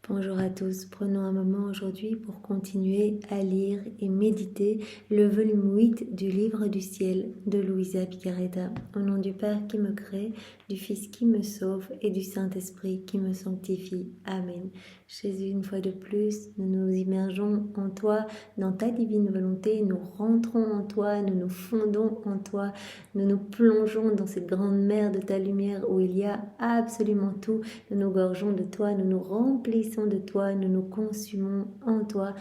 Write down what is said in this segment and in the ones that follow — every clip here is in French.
Bonjour à tous, prenons un moment aujourd'hui pour continuer à lire et méditer le volume 8 du livre du ciel de Luisa Picaretta. Au nom du Père qui me crée, du Fils qui me sauve et du Saint-Esprit qui me sanctifie. Amen. Jésus, une fois de plus, nous nous immergeons en toi, dans ta divine volonté, nous rentrons en toi, nous nous fondons en toi, nous nous plongeons dans cette grande mer de ta lumière où il y a absolument tout. Nous nous gorgeons de toi, nous nous remplissons de toi, nous nous consumons en toi,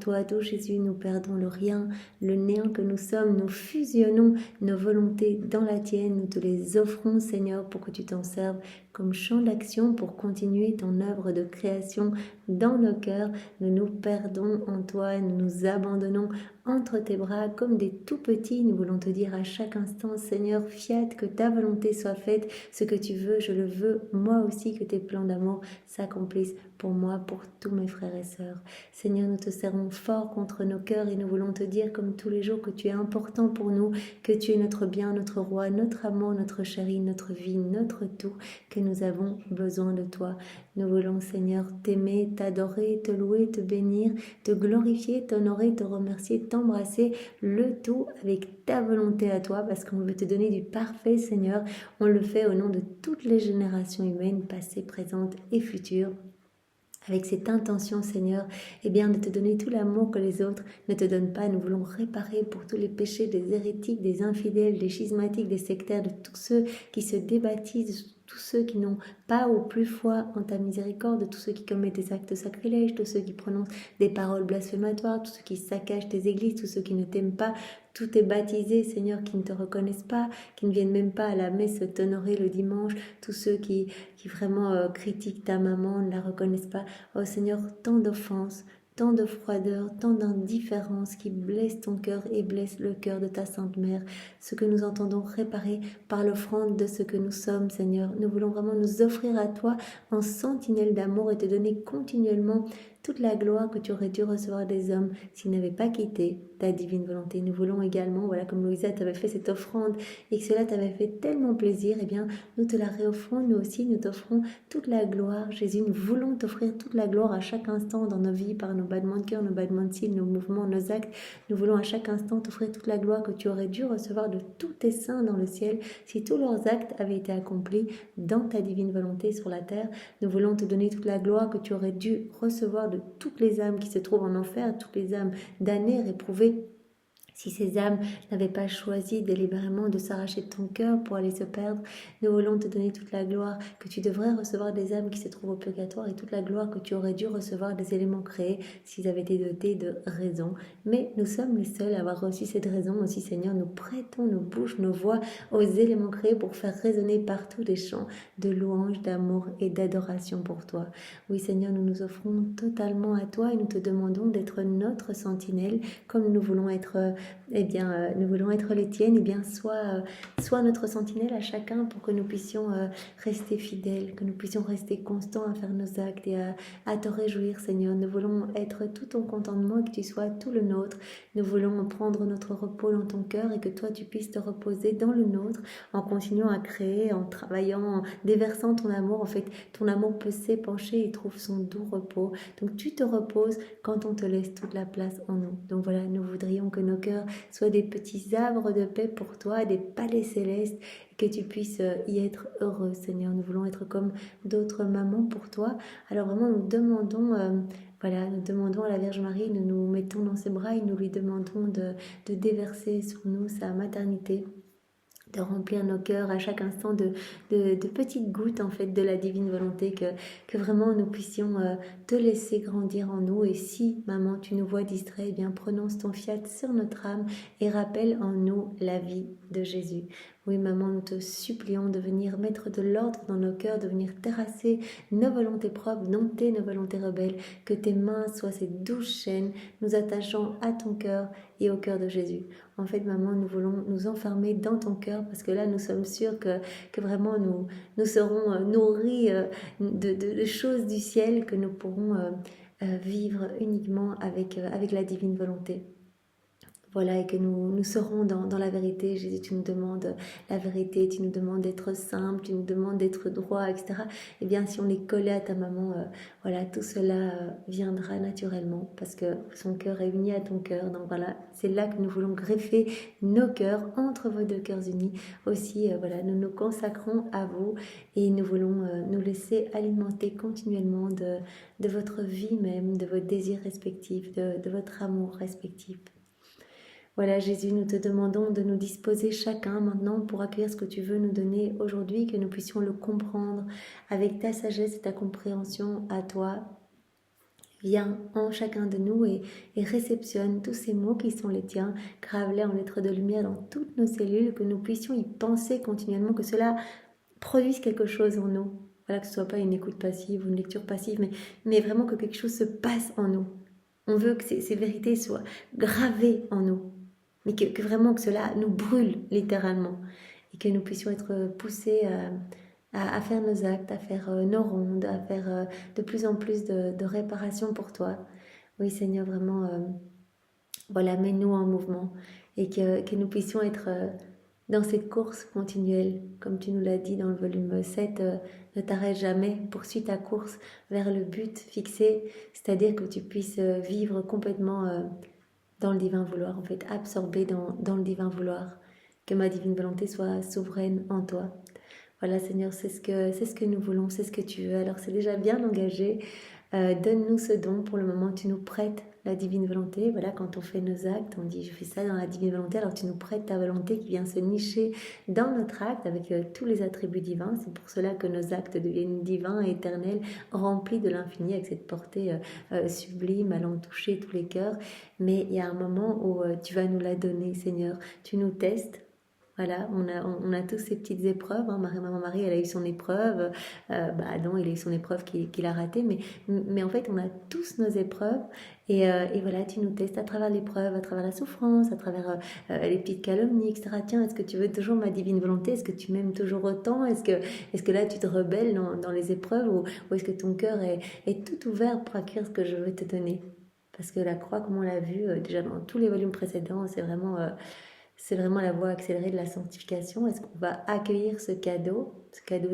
toi Jésus, nous perdons le rien, le néant que nous sommes, nous fusionnons nos volontés dans la tienne, nous te les offrons Seigneur pour que tu t'en serves comme champ d'action pour continuer ton œuvre de création dans nos cœurs. Nous nous perdons en toi, nous nous abandonnons entre tes bras comme des tout petits. Nous voulons te dire à chaque instant, Seigneur, fiat, que ta volonté soit faite, ce que tu veux, je le veux, moi aussi, que tes plans d'amour s'accomplissent pour moi, pour tous mes frères et sœurs. Seigneur, nous te serrons fort contre nos cœurs et nous voulons te dire comme tous les jours que tu es important pour nous, que tu es notre bien, notre roi, notre amour, notre chéri, notre vie, notre tout, que nous avons besoin de toi. Nous voulons, Seigneur, t'aimer, t'adorer, te louer, te bénir, te glorifier, t'honorer, te remercier, t'embrasser, le tout avec ta volonté à toi, parce qu'on veut te donner du parfait, Seigneur. On le fait au nom de toutes les générations humaines, passées, présentes et futures. Avec cette intention, Seigneur, de te donner tout l'amour que les autres ne te donnent pas. Nous voulons réparer pour tous les péchés des hérétiques, des infidèles, des schismatiques, des sectaires, de tous ceux qui se débaptisent, tous ceux qui n'ont pas ou plus foi en ta miséricorde, tous ceux qui commettent des actes sacrilèges, tous ceux qui prononcent des paroles blasphématoires, tous ceux qui saccagent tes églises, tous ceux qui ne t'aiment pas, tous tes baptisés, Seigneur, qui ne te reconnaissent pas, qui ne viennent même pas à la messe t'honorer le dimanche, tous ceux qui vraiment critiquent ta maman, ne la reconnaissent pas. Oh Seigneur, tant d'offenses, tant de froideur, tant d'indifférence qui blesse ton cœur et blesse le cœur de ta Sainte Mère. Ce que nous entendons réparer par l'offrande de ce que nous sommes, Seigneur. Nous voulons vraiment nous offrir à toi en sentinelle d'amour et te donner continuellement toute la gloire que tu aurais dû recevoir des hommes s'ils n'avaient pas quitté ta divine volonté. Nous voulons également, voilà, comme Louisa t'avait fait cette offrande et que cela t'avait fait tellement plaisir, nous te la réoffrons, nous aussi, nous t'offrons toute la gloire. Jésus, nous voulons t'offrir toute la gloire à chaque instant dans nos vies, par nos battements de cœur, nos battements de cils, nos mouvements, nos actes. Nous voulons à chaque instant t'offrir toute la gloire que tu aurais dû recevoir de tous tes saints dans le ciel si tous leurs actes avaient été accomplis dans ta divine volonté sur la terre. Nous voulons te donner toute la gloire que tu aurais dû recevoir de toutes les âmes qui se trouvent en enfer, toutes les âmes damnées, réprouvées. Si ces âmes n'avaient pas choisi délibérément de s'arracher de ton cœur pour aller se perdre, nous voulons te donner toute la gloire que tu devrais recevoir des âmes qui se trouvent au purgatoire et toute la gloire que tu aurais dû recevoir des éléments créés s'ils avaient été dotés de raison. Mais nous sommes les seuls à avoir reçu cette raison aussi, Seigneur. Nous prêtons nos bouches, nos voix aux éléments créés pour faire résonner partout des chants de louange, d'amour et d'adoration pour toi. Oui, Seigneur, nous nous offrons totalement à toi et nous te demandons d'être notre sentinelle comme nous voulons être nous voulons être les tiennes, sois notre sentinelle à chacun pour que nous puissions rester fidèles, que nous puissions rester constants à faire nos actes et à te réjouir, Seigneur. Nous voulons être tout ton contentement et que tu sois tout le nôtre. Nous voulons prendre notre repos dans ton cœur et que toi tu puisses te reposer dans le nôtre en continuant à créer, en travaillant, en déversant ton amour. En fait, ton amour peut s'épancher et trouve son doux repos. Donc tu te reposes quand on te laisse toute la place en nous. Donc voilà, nous voudrions que nos cœurs soient des petits havres de paix pour toi, des palais célestes, que tu puisses y être heureux, Seigneur. Nous voulons être comme d'autres mamans pour toi. Alors vraiment, nous demandons à la Vierge Marie, nous nous mettons dans ses bras et nous lui demandons de déverser sur nous sa maternité, de remplir nos cœurs à chaque instant de petites gouttes en fait de la divine volonté, que vraiment nous puissions te laisser grandir en nous. Et si maman tu nous vois distraits, prononce ton fiat sur notre âme et rappelle en nous la vie de Jésus. Oui maman, nous te supplions de venir mettre de l'ordre dans nos cœurs, de venir terrasser nos volontés propres, dompter nos volontés rebelles, que tes mains soient ces douces chaînes nous attachant à ton cœur et au cœur de Jésus. En fait, maman, nous voulons nous enfermer dans ton cœur parce que là, nous sommes sûrs que vraiment nous serons nourris de choses du ciel, que nous pourrons vivre uniquement avec la divine volonté. Voilà, et que nous serons dans la vérité. Jésus, tu nous demandes la vérité, tu nous demandes d'être simple, tu nous demandes d'être droit, etc. Eh bien, si on est collé à ta maman, voilà, tout cela viendra naturellement parce que son cœur est uni à ton cœur. Donc voilà, c'est là que nous voulons greffer nos cœurs entre vos deux cœurs unis. Aussi, voilà, nous nous consacrons à vous et nous voulons nous laisser alimenter continuellement de votre vie même, de vos désirs respectifs, de votre amour respectif. Voilà, Jésus, nous te demandons de nous disposer chacun maintenant pour accueillir ce que tu veux nous donner aujourd'hui, que nous puissions le comprendre avec ta sagesse et ta compréhension à toi. Viens en chacun de nous et réceptionne tous ces mots qui sont les tiens, grave-les en lettres de lumière dans toutes nos cellules, que nous puissions y penser continuellement, que cela produise quelque chose en nous. Voilà, que ce ne soit pas une écoute passive ou une lecture passive, mais vraiment que quelque chose se passe en nous. On veut que ces vérités soient gravées en nous, mais que vraiment que cela nous brûle littéralement et que nous puissions être poussés à faire nos actes, à faire nos rondes, à faire de plus en plus de réparation pour toi. Oui Seigneur, vraiment, voilà, mets-nous en mouvement et que nous puissions être dans cette course continuelle, comme tu nous l'as dit dans le volume 7, ne t'arrête jamais, poursuis ta course vers le but fixé, c'est-à-dire que tu puisses vivre complètement dans le divin vouloir, en fait, absorbé dans le divin vouloir, que ma divine volonté soit souveraine en toi. Voilà Seigneur, c'est ce que nous voulons, c'est ce que tu veux. Alors c'est déjà bien engagé. Donne-nous ce don pour le moment, tu nous prêtes la divine volonté. Voilà, quand on fait nos actes, on dit je fais ça dans la divine volonté, alors tu nous prêtes ta volonté qui vient se nicher dans notre acte avec tous les attributs divins. C'est pour cela que nos actes deviennent divins, éternels, remplis de l'infini avec cette portée sublime, allant toucher tous les cœurs. Mais il y a un moment où tu vas nous la donner, Seigneur. Tu nous testes. Voilà, on a tous ces petites épreuves. Hein. Maman Marie, elle a eu son épreuve. Adam, il a eu son épreuve qu'il a ratée. Mais en fait, on a tous nos épreuves. Et voilà, tu nous testes à travers l'épreuve, à travers la souffrance, à travers les petites calomnies, etc. Tiens, est-ce que tu veux toujours ma divine volonté? Est-ce que tu m'aimes toujours autant? Est-ce que là, tu te rebelles dans les épreuves? Ou est-ce que ton cœur est tout ouvert pour accueillir ce que je veux te donner? Parce que la croix, comme on l'a vu déjà dans tous les volumes précédents, c'est vraiment la voie accélérée de la sanctification. Est-ce qu'on va accueillir ce cadeau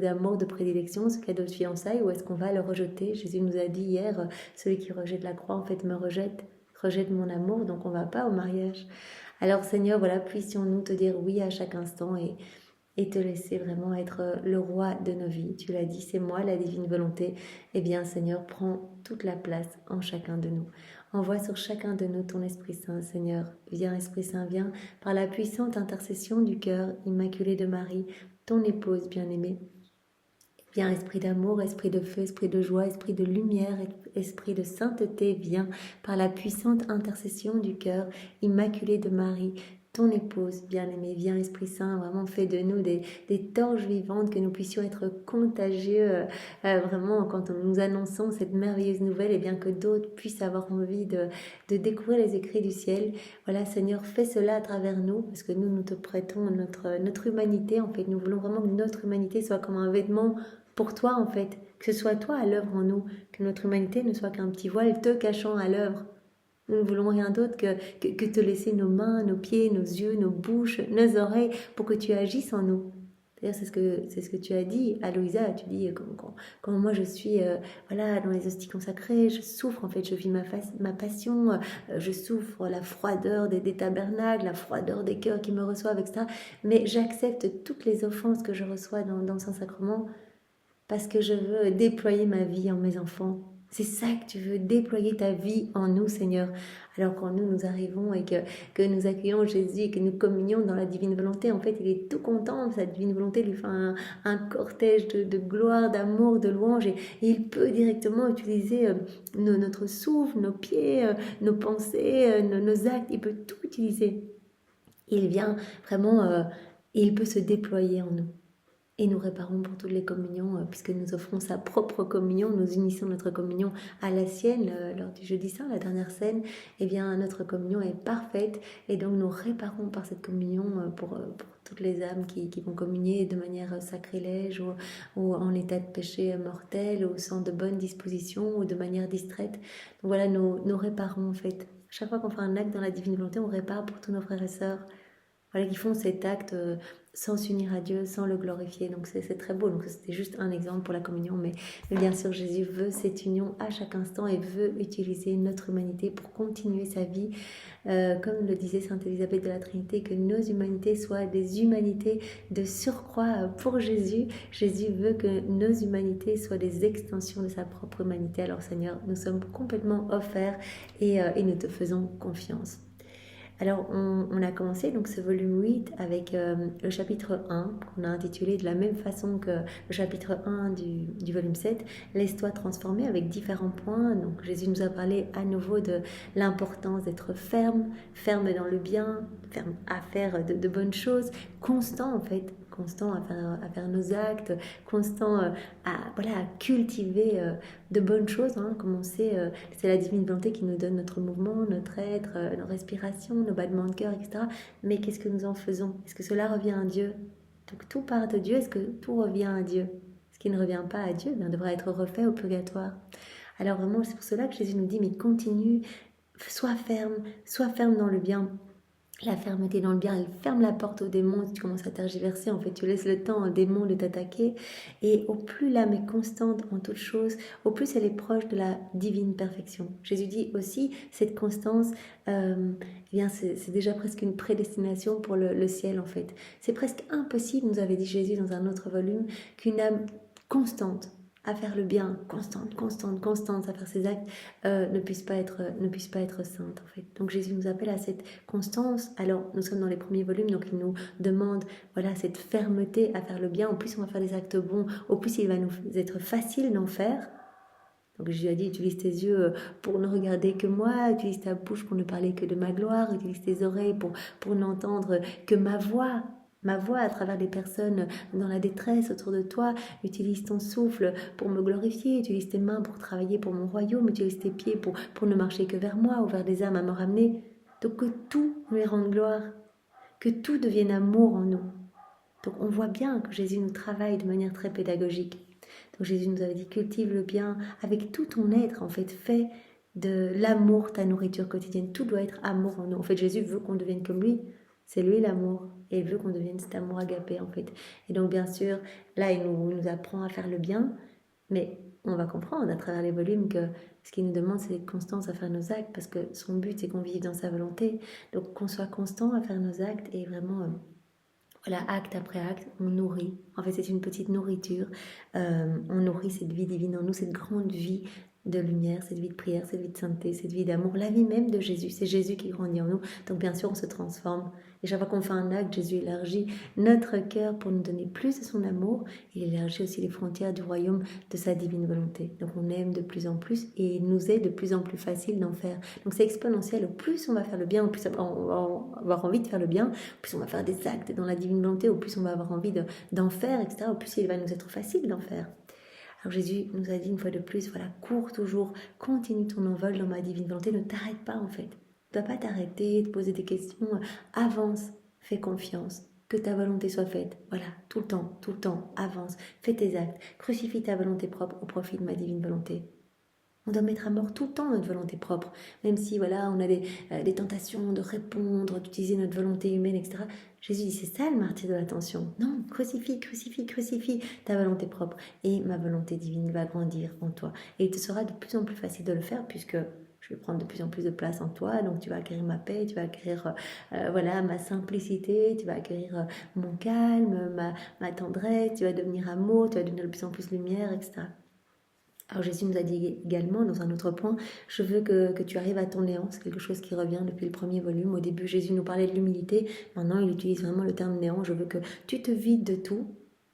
d'amour, de prédilection, ce cadeau de fiançailles, ou est-ce qu'on va le rejeter? Jésus nous a dit hier, celui qui rejette la croix, en fait, rejette mon amour, donc on ne va pas au mariage. Alors Seigneur, voilà, puissions-nous te dire oui à chaque instant et te laisser vraiment être le roi de nos vies. Tu l'as dit, c'est moi la divine volonté. Eh bien Seigneur, prends toute la place en chacun de nous. Envoie sur chacun de nous ton Esprit Saint, Seigneur. Viens, Esprit Saint, viens par la puissante intercession du cœur immaculé de Marie, ton épouse bien-aimée. Viens, Esprit d'amour, Esprit de feu, Esprit de joie, Esprit de lumière, Esprit de sainteté, viens par la puissante intercession du cœur immaculé de Marie, ton épouse bien-aimée. Viens, Esprit Saint, vraiment fais de nous des torches vivantes, que nous puissions être contagieux, vraiment quand nous annonçons cette merveilleuse nouvelle, et bien que d'autres puissent avoir envie de découvrir les écrits du ciel. Voilà, Seigneur, fais cela à travers nous, parce que nous te prêtons notre humanité. En fait, nous voulons vraiment que notre humanité soit comme un vêtement pour toi, en fait, que ce soit toi à l'œuvre en nous, que notre humanité ne soit qu'un petit voile te cachant à l'œuvre. Nous ne voulons rien d'autre que te laisser nos mains, nos pieds, nos yeux, nos bouches, nos oreilles, pour que tu agisses en nous. D'ailleurs, c'est ce que tu as dit à Louisa. Tu dis, quand moi je suis voilà, dans les hosties consacrées, je souffre, en fait, je vis ma passion, je souffre la froideur des tabernacles, la froideur des cœurs qui me reçoivent, etc. Mais j'accepte toutes les offenses que je reçois dans le Saint-Sacrement, parce que je veux déployer ma vie en mes enfants. C'est ça que tu veux, déployer ta vie en nous, Seigneur. Alors quand nous arrivons et que nous accueillons Jésus et que nous communions dans la divine volonté, en fait, il est tout content. Sa divine volonté lui fait un cortège de gloire, d'amour, de louange. Et il peut directement utiliser notre souffle, nos pieds, nos pensées, nos actes. Il peut tout utiliser. Il vient vraiment, et il peut se déployer en nous. Et nous réparons pour toutes les communions, puisque nous offrons sa propre communion, nous unissons notre communion à la sienne lors du jeudi saint, la dernière scène. Eh bien, notre communion est parfaite et donc nous réparons par cette communion pour toutes les âmes qui vont communier de manière sacrilège ou en état de péché mortel ou sans de bonnes dispositions ou de manière distraite. Donc voilà, nous réparons en fait. Chaque fois qu'on fait un acte dans la divine volonté, on répare pour tous nos frères et sœurs. Voilà, qui font cet acte sans s'unir à Dieu, sans le glorifier. Donc c'est très beau. Donc c'était juste un exemple pour la communion. Mais bien sûr, Jésus veut cette union à chaque instant et veut utiliser notre humanité pour continuer sa vie. Comme le disait Sainte Élisabeth de la Trinité, que nos humanités soient des humanités de surcroît pour Jésus. Jésus veut que nos humanités soient des extensions de sa propre humanité. Alors Seigneur, nous sommes complètement offerts et nous te faisons confiance. Alors, on a commencé donc ce volume 8 avec le chapitre 1, qu'on a intitulé de la même façon que le chapitre 1 du volume 7, Laisse-toi transformer, avec différents points. Donc, Jésus nous a parlé à nouveau de l'importance d'être ferme, ferme dans le bien, ferme à faire de bonnes choses, constant en fait, constant à faire nos actes, constant à cultiver de bonnes choses. Comme on sait, c'est la divine volonté qui nous donne notre mouvement, notre être, nos respirations, nos battements de cœur, etc. Mais qu'est-ce que nous en faisons? Est-ce que cela revient à Dieu? Donc tout part de Dieu. Est-ce que tout revient à Dieu? Ce qui ne revient pas à Dieu devra être refait au purgatoire. Alors vraiment, c'est pour cela que Jésus nous dit, mais continue, sois ferme dans le bien. La fermeté dans le bien, elle ferme la porte aux démons. Si tu commences à tergiverser, en fait, tu laisses le temps aux démons de t'attaquer. Et au plus l'âme est constante en toutes choses, au plus elle est proche de la divine perfection. Jésus dit aussi, cette constance, c'est déjà presque une prédestination pour le ciel, en fait. C'est presque impossible, nous avait dit Jésus dans un autre volume, qu'une âme constante à faire le bien, constante, à faire ses actes, ne puisse pas être sainte en fait. Donc Jésus nous appelle à cette constance. Alors nous sommes dans les premiers volumes, donc il nous demande cette fermeté à faire le bien. En plus on va faire des actes bons, au plus il va nous être facile d'en faire. Donc Jésus a dit, utilise tes yeux pour ne regarder que moi, utilise ta bouche pour ne parler que de ma gloire, utilise tes oreilles pour n'entendre que ma voix à travers les personnes dans la détresse autour de toi. Utilise ton souffle pour me glorifier, utilise tes mains pour travailler pour mon royaume, utilise tes pieds pour ne marcher que vers moi ou vers des âmes à me ramener. Donc que tout lui rende gloire, que tout devienne amour en nous. Donc on voit bien que Jésus nous travaille de manière très pédagogique. Donc Jésus nous avait dit, cultive le bien avec tout ton être, en fait, fais de l'amour ta nourriture quotidienne. Tout doit être amour en nous. En fait, Jésus veut qu'on devienne comme lui. C'est lui l'amour. Et il veut qu'on devienne cet amour agapé, en fait. Et donc, bien sûr, là, il nous apprend à faire le bien. Mais on va comprendre à travers les volumes que ce qu'il nous demande, c'est d'être constance à faire nos actes. Parce que son but, c'est qu'on vive dans sa volonté. Donc, qu'on soit constant à faire nos actes et vraiment... acte après acte, on nourrit. En fait, c'est une petite nourriture. On nourrit cette vie divine en nous, cette grande vie de lumière, cette vie de prière, cette vie de sainteté, cette vie d'amour, la vie même de Jésus. C'est Jésus qui grandit en nous. Donc, bien sûr, on se transforme. Et chaque fois qu'on fait un acte, Jésus élargit notre cœur pour nous donner plus de son amour. Il élargit aussi les frontières du royaume de sa divine volonté. Donc, on aime de plus en plus et il nous est de plus en plus facile d'en faire. Donc, c'est exponentiel. Au plus on va faire le bien, au plus on va avoir envie de faire le bien, au plus on va faire des actes dans la divine volonté, au plus on va avoir envie d'en faire, etc. Au plus il va nous être facile d'en faire. Alors Jésus nous a dit une fois de plus, cours toujours, continue ton envol dans ma divine volonté, ne t'arrête pas en fait. Tu ne dois pas t'arrêter, te poser des questions, avance, fais confiance, que ta volonté soit faite. Voilà, tout le temps, avance, fais tes actes, crucifie ta volonté propre au profit de ma divine volonté. On doit mettre à mort tout le temps notre volonté propre, même si on a des tentations de répondre, d'utiliser notre volonté humaine, etc. Jésus dit, c'est ça le martyre de l'attention. Non, crucifie ta volonté propre et ma volonté divine va grandir en toi. Et il te sera de plus en plus facile de le faire puisque je vais prendre de plus en plus de place en toi, donc tu vas acquérir ma paix, tu vas acquérir ma simplicité, tu vas acquérir mon calme, ma tendresse, tu vas devenir amour, tu vas devenir de plus en plus lumière, etc. Alors Jésus nous a dit également dans un autre point, je veux que tu arrives à ton néant, c'est quelque chose qui revient depuis le premier volume. Au début Jésus nous parlait de l'humilité, maintenant il utilise vraiment le terme néant, je veux que tu te vides de tout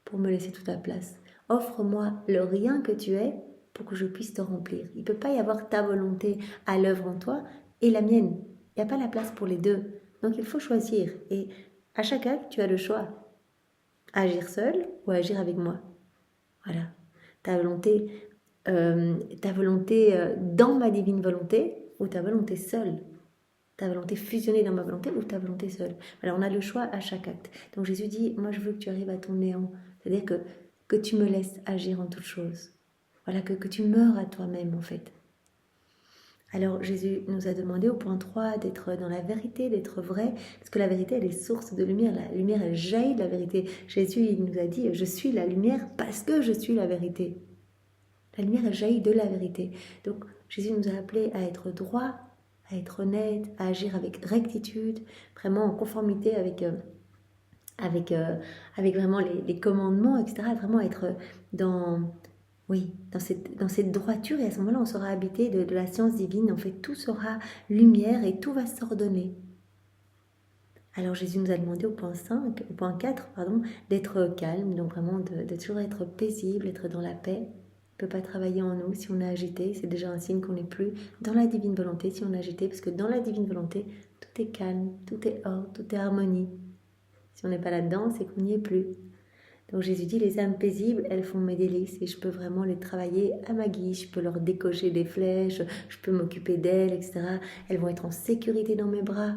pour me laisser toute la place. Offre-moi le rien que tu es pour que je puisse te remplir. Il ne peut pas y avoir ta volonté à l'œuvre en toi et la mienne. Il n'y a pas la place pour les deux. Donc il faut choisir et à chaque acte tu as le choix. agir seul ou agir avec moi. Voilà, ta volonté, dans ma divine volonté ou ta volonté seule. Ta volonté fusionnée dans ma volonté ou ta volonté seule. Alors on a le choix à chaque acte. Donc Jésus dit, moi je veux que tu arrives à ton néant. C'est-à-dire que tu me laisses agir en toutes choses. Voilà, que tu meurs à toi-même en fait. Alors Jésus nous a demandé au point 3 d'être dans la vérité, d'être vrai, parce que la vérité elle est source de lumière, la lumière elle jaillit de la vérité. Jésus il nous a dit, je suis la lumière parce que je suis la vérité. La lumière elle jaillit de la vérité. Donc Jésus nous a appelés à être droit, à être honnête, à agir avec rectitude, vraiment en conformité avec vraiment les commandements, etc. Vraiment être dans... Oui, dans cette droiture, et à ce moment-là, on sera habité de la science divine. En fait, tout sera lumière et tout va s'ordonner. Alors Jésus nous a demandé au point 4, pardon, d'être calme, donc vraiment de toujours être paisible, être dans la paix. On ne peut pas travailler en nous si on est agité, c'est déjà un signe qu'on n'est plus dans la divine volonté si on est agité, parce que dans la divine volonté, tout est calme, tout est ordre, tout est harmonie. Si on n'est pas là-dedans, c'est qu'on n'y est plus. Donc Jésus dit, les âmes paisibles, elles font mes délices et je peux vraiment les travailler à ma guise, je peux leur décocher des flèches, je peux m'occuper d'elles, etc. Elles vont être en sécurité dans mes bras,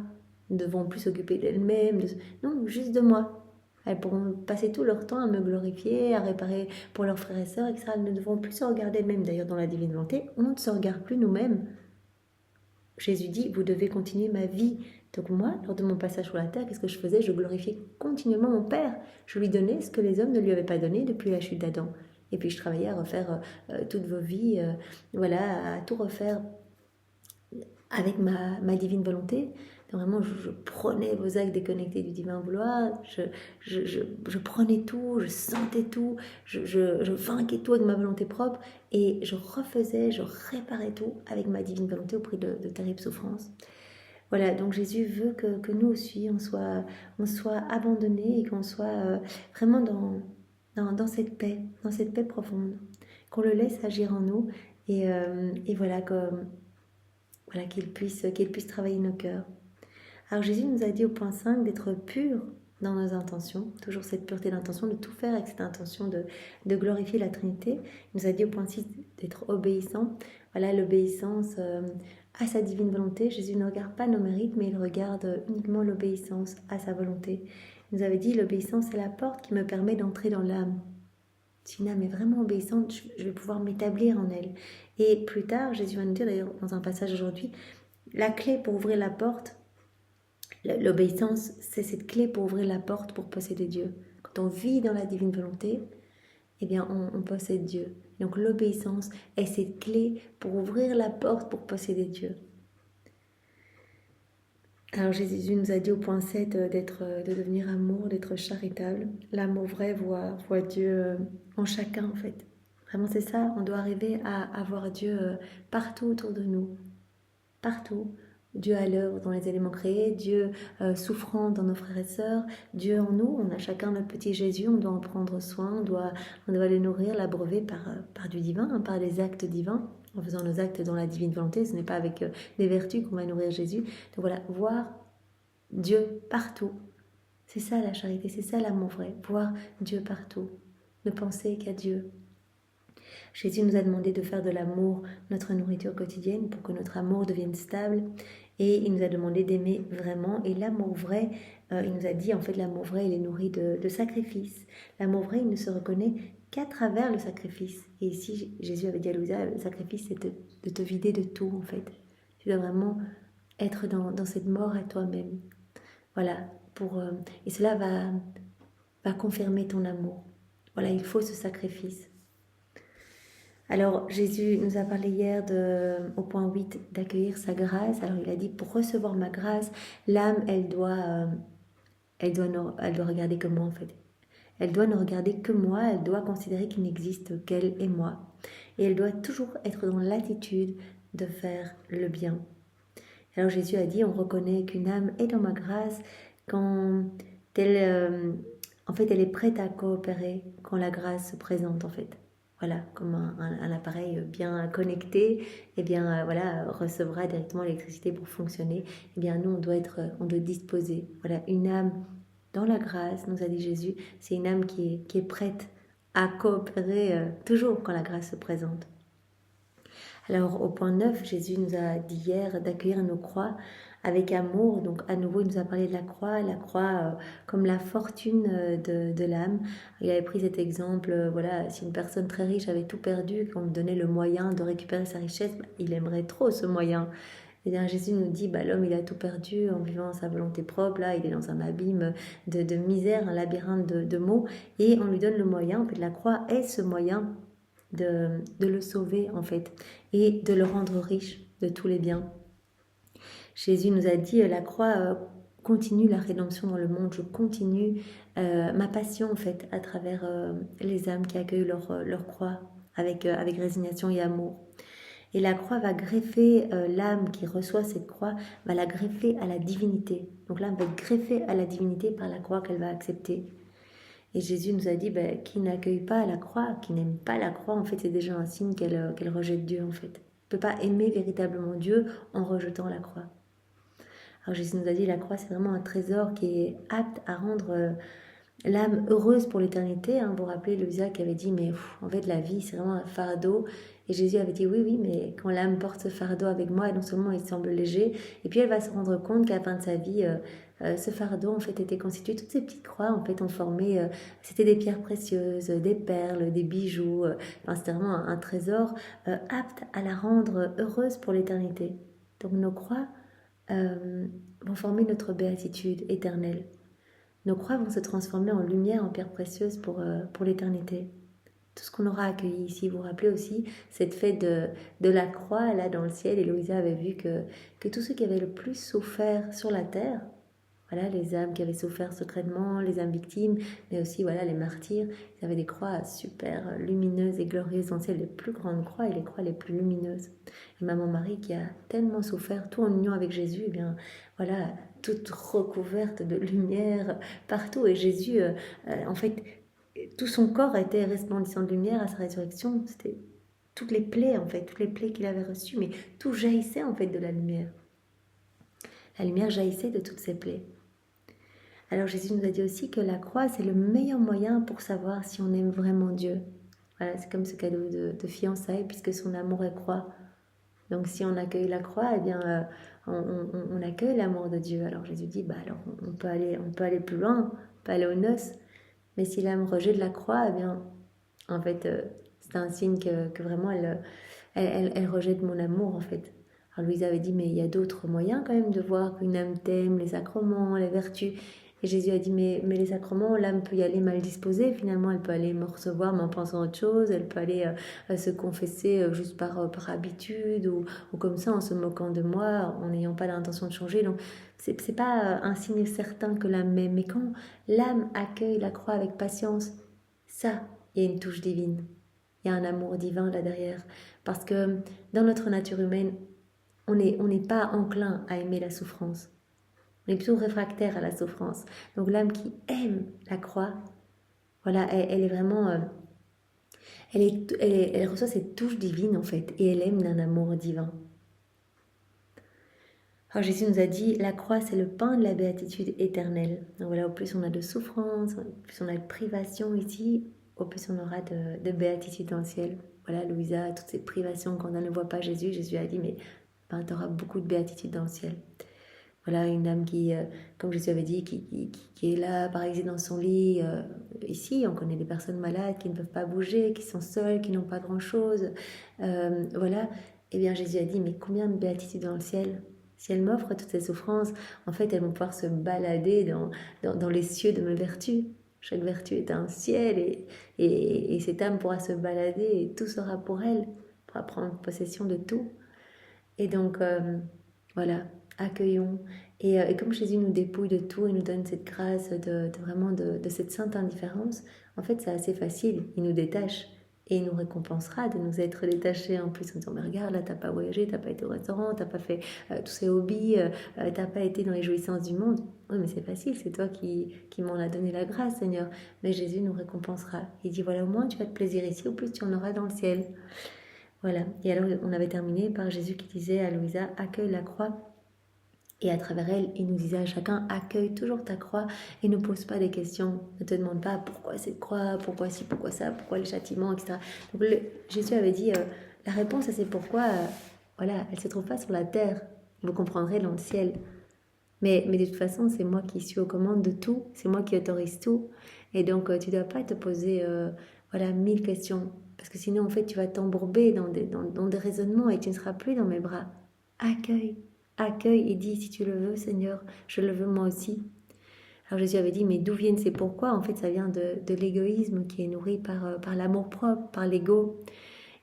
elles ne devront plus s'occuper d'elles-mêmes, non, juste de moi. Elles pourront passer tout leur temps à me glorifier, à réparer pour leurs frères et sœurs, etc. Elles ne devront plus se regarder elles-mêmes. D'ailleurs, dans la divine volonté, on ne se regarde plus nous-mêmes. Jésus dit, vous devez continuer ma vie. Donc moi, lors de mon passage sur la terre, qu'est-ce que je faisais? Je glorifiais continuellement mon Père. Je lui donnais ce que les hommes ne lui avaient pas donné depuis la chute d'Adam. Et puis je travaillais à refaire toutes vos vies, voilà, à tout refaire avec ma divine volonté. Donc vraiment, je prenais vos actes déconnectés du divin vouloir, je prenais tout, je sentais tout, je vainquais tout avec ma volonté propre et je refaisais, je réparais tout avec ma divine volonté au prix de terribles souffrances. Voilà, donc Jésus veut que nous aussi, on soit abandonnés et qu'on soit vraiment dans cette paix profonde, qu'on le laisse agir en nous et voilà, voilà qu'il puisse travailler nos cœurs. Alors Jésus nous a dit au point 5 d'être pur dans nos intentions, toujours cette pureté d'intention, de tout faire avec cette intention de glorifier la Trinité. Il nous a dit au point 6 d'être obéissant. Voilà, l'obéissance à sa divine volonté. Jésus ne regarde pas nos mérites, mais il regarde uniquement l'obéissance à sa volonté. Il nous avait dit, l'obéissance est la porte qui me permet d'entrer dans l'âme. Si une âme est vraiment obéissante, je vais pouvoir m'établir en elle. Et plus tard, Jésus va nous dire, d'ailleurs dans un passage aujourd'hui, la clé pour ouvrir la porte, l'obéissance, c'est cette clé pour ouvrir la porte pour posséder Dieu. Quand on vit dans la divine volonté, eh bien, on possède Dieu. Donc l'obéissance est cette clé pour ouvrir la porte pour posséder Dieu. Alors Jésus nous a dit au point 7 de devenir amour, d'être charitable. L'amour vrai voit Dieu en chacun en fait. Vraiment c'est ça, on doit arriver à voir Dieu partout autour de nous. Partout. Dieu à l'œuvre dans les éléments créés, Dieu souffrant dans nos frères et sœurs, Dieu en nous, on a chacun notre petit Jésus, on doit en prendre soin, on doit le nourrir, l'abreuver par du divin, hein, par des actes divins, en faisant nos actes dans la divine volonté, ce n'est pas avec des vertus qu'on va nourrir Jésus. Donc voilà, voir Dieu partout, c'est ça la charité, c'est ça l'amour vrai, voir Dieu partout, ne penser qu'à Dieu. Jésus nous a demandé de faire de l'amour notre nourriture quotidienne pour que notre amour devienne stable. Et il nous a demandé d'aimer vraiment. Et l'amour vrai, il nous a dit, en fait, l'amour vrai, il est nourri de sacrifice. L'amour vrai, il ne se reconnaît qu'à travers le sacrifice. Et ici, Jésus avait dit à Louisa, le sacrifice, c'est de te vider de tout, en fait. Tu dois vraiment être dans cette mort à toi-même. Voilà. Et cela va confirmer ton amour. Voilà, il faut ce sacrifice. Alors Jésus nous a parlé hier au point 8 d'accueillir sa grâce. Alors il a dit pour recevoir ma grâce, l'âme elle doit regarder que moi en fait. Elle doit ne regarder que moi, elle doit considérer qu'il n'existe qu'elle et moi. Et elle doit toujours être dans l'attitude de faire le bien. Alors Jésus a dit on reconnaît qu'une âme est dans ma grâce quand elle, en fait elle est prête à coopérer quand la grâce se présente en fait. Voilà, comme un appareil bien connecté, eh bien voilà, recevra directement l'électricité pour fonctionner. Eh bien nous, on doit disposer. Voilà, une âme dans la grâce, nous a dit Jésus, c'est une âme qui est prête à coopérer toujours quand la grâce se présente. Alors au point 9, Jésus nous a dit hier d'accueillir nos croix avec amour. Donc à nouveau, il nous a parlé de la croix comme la fortune de l'âme. Il avait pris cet exemple, voilà, si une personne très riche avait tout perdu, qu'on lui donnait le moyen de récupérer sa richesse, il aimerait trop ce moyen. Et bien Jésus nous dit, l'homme il a tout perdu en vivant sa volonté propre, là il est dans un abîme de misère, un labyrinthe de maux, et on lui donne le moyen, en fait la croix est ce moyen de le sauver en fait, et de le rendre riche de tous les biens. Jésus nous a dit, la croix continue la rédemption dans le monde, je continue ma passion en fait, à travers les âmes qui accueillent leur croix avec résignation et amour. Et la croix va greffer l'âme qui reçoit cette croix, va la greffer à la divinité. Donc l'âme va être greffée à la divinité par la croix qu'elle va accepter. Et Jésus nous a dit, qui n'accueille pas la croix, qui n'aime pas la croix, en fait, c'est déjà un signe qu'elle rejette Dieu, en fait. Elle ne peut pas aimer véritablement Dieu en rejetant la croix. Alors Jésus nous a dit, la croix, c'est vraiment un trésor qui est apte à rendre l'âme heureuse pour l'éternité. Vous vous rappelez Louisa qui avait dit, mais en fait, la vie, c'est vraiment un fardeau. Et Jésus avait dit, oui, mais quand l'âme porte ce fardeau avec moi, non seulement il semble léger, et puis elle va se rendre compte qu'à la fin de sa vie, ce fardeau, en fait, était constitué, toutes ces petites croix, en fait, ont formé, c'était des pierres précieuses, des perles, des bijoux, c'était vraiment un trésor apte à la rendre heureuse pour l'éternité. Donc nos croix vont former notre béatitude éternelle. Nos croix vont se transformer en lumière, en pierres précieuses pour l'éternité. Tout ce qu'on aura accueilli ici, vous vous rappelez aussi cette fête de la croix là dans le ciel, et Louisa avait vu que tous ceux qui avaient le plus souffert sur la terre, voilà, les âmes qui avaient souffert secrètement, les âmes victimes, mais aussi voilà, les martyrs, ils avaient des croix super lumineuses et glorieuses dans le ciel, les plus grandes croix et les croix les plus lumineuses. Et Maman Marie qui a tellement souffert, tout en union avec Jésus, et bien voilà, toute recouverte de lumière partout. Et Jésus, en fait, tout son corps était resplendissant de lumière à sa résurrection. C'était toutes les plaies, en fait, toutes les plaies qu'il avait reçues, mais tout jaillissait en fait de la lumière. La lumière jaillissait de toutes ces plaies. Alors Jésus nous a dit aussi que la croix, c'est le meilleur moyen pour savoir si on aime vraiment Dieu. Voilà, c'est comme ce cadeau de fiançailles, puisque son amour est croix. Donc si on accueille la croix, eh bien on accueille l'amour de Dieu. Alors Jésus dit, alors on peut aller plus loin, on peut aller aux noces. Mais si l'âme rejette la croix, eh bien en fait c'est un signe que vraiment elle rejette mon amour en fait. Alors Louise avait dit, mais il y a d'autres moyens quand même de voir qu'une âme t'aime, les sacrements, les vertus. Et Jésus a dit, mais les sacrements, l'âme peut y aller mal disposée, finalement, elle peut aller me recevoir mais en pensant à autre chose, elle peut aller se confesser juste par habitude, ou comme ça, en se moquant de moi, en n'ayant pas l'intention de changer. Donc, c'est pas un signe certain que l'âme m'aime, mais quand l'âme accueille la croix avec patience, ça, il y a une touche divine. Il y a un amour divin là derrière. Parce que dans notre nature humaine, on n'est pas enclin à aimer la souffrance. On est plutôt réfractaire à la souffrance. Donc l'âme qui aime la croix, voilà, elle est vraiment... elle reçoit cette touche divine en fait, et elle aime d'un amour divin. Alors Jésus nous a dit, la croix c'est le pain de la béatitude éternelle. Donc voilà, au plus on a de souffrance, au plus on a de privation ici, au plus on aura de béatitude dans le ciel. Voilà, Louisa, toutes ces privations quand on ne voit pas Jésus, Jésus a dit, mais tu auras beaucoup de béatitude dans le ciel. Voilà, une âme qui, comme Jésus avait dit, qui est là, paralysée dans son lit. Ici, on connaît des personnes malades qui ne peuvent pas bouger, qui sont seules, qui n'ont pas grand-chose. Voilà, et bien Jésus a dit, mais combien de béatitude dans le ciel ? Si elle m'offre toutes ces souffrances, en fait, elles vont pouvoir se balader dans les cieux de mes vertus. Chaque vertu est un ciel, et cette âme pourra se balader, et tout sera pour elle, pourra prendre possession de tout. Et donc, voilà, accueillons. Et comme Jésus nous dépouille de tout et nous donne cette grâce vraiment de cette sainte indifférence, en fait, c'est assez facile. Il nous détache et il nous récompensera de nous être détachés en plus en disant, mais regarde, là, t'as pas voyagé, t'as pas été au restaurant, t'as pas fait tous ces hobbies, t'as pas été dans les jouissances du monde. Oui, mais c'est facile, c'est toi qui m'en as donné la grâce, Seigneur. Mais Jésus nous récompensera. Il dit, voilà, au moins tu as de plaisir ici, au plus tu en auras dans le ciel. Voilà. Et alors, on avait terminé par Jésus qui disait à Louisa, accueille la croix Et à travers elle, il nous disait à chacun, accueille toujours ta croix et ne pose pas des questions. Ne te demande pas pourquoi cette croix, pourquoi ci, pourquoi ça, pourquoi les châtiments, etc. Donc Jésus avait dit, la réponse à ces pourquoi, voilà, elle ne se trouve pas sur la terre. Vous comprendrez dans le ciel. Mais de toute façon, c'est moi qui suis aux commandes de tout. C'est moi qui autorise tout. Et donc, tu ne dois pas te poser voilà, 1000 questions. Parce que sinon, en fait, tu vas t'embourber dans des raisonnements et tu ne seras plus dans mes bras. Accueille, accueille et dis, si tu le veux, Seigneur, je le veux moi aussi. Alors Jésus avait dit, mais d'où viennent ces pourquoi? En fait, ça vient de l'égoïsme qui est nourri par l'amour-propre, par l'ego.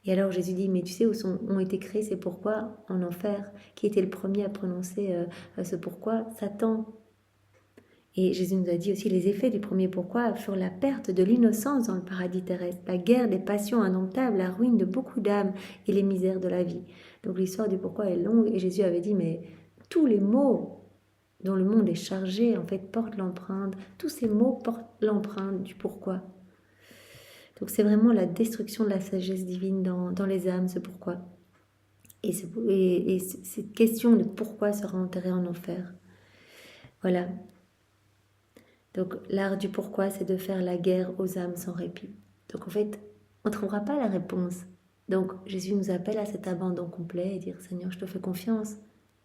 Et alors Jésus dit, mais tu sais où ont été créés ces pourquoi en enfer? Qui était le premier à prononcer ce pourquoi? Satan. Et Jésus nous a dit aussi, les effets du premier pourquoi furent la perte de l'innocence dans le paradis terrestre, la guerre des passions indomptables, la ruine de beaucoup d'âmes et les misères de la vie. Donc l'histoire du pourquoi est longue et Jésus avait dit, mais tous les mots dont le monde est chargé, en fait, portent l'empreinte, tous ces mots portent l'empreinte du pourquoi. Donc c'est vraiment la destruction de la sagesse divine dans les âmes, ce pourquoi. Et cette question de pourquoi sera enterrée en enfer. Voilà. Donc l'art du pourquoi, c'est de faire la guerre aux âmes sans répit. Donc en fait, on ne trouvera pas la réponse. Donc Jésus nous appelle à cet abandon complet et dire, Seigneur, je te fais confiance.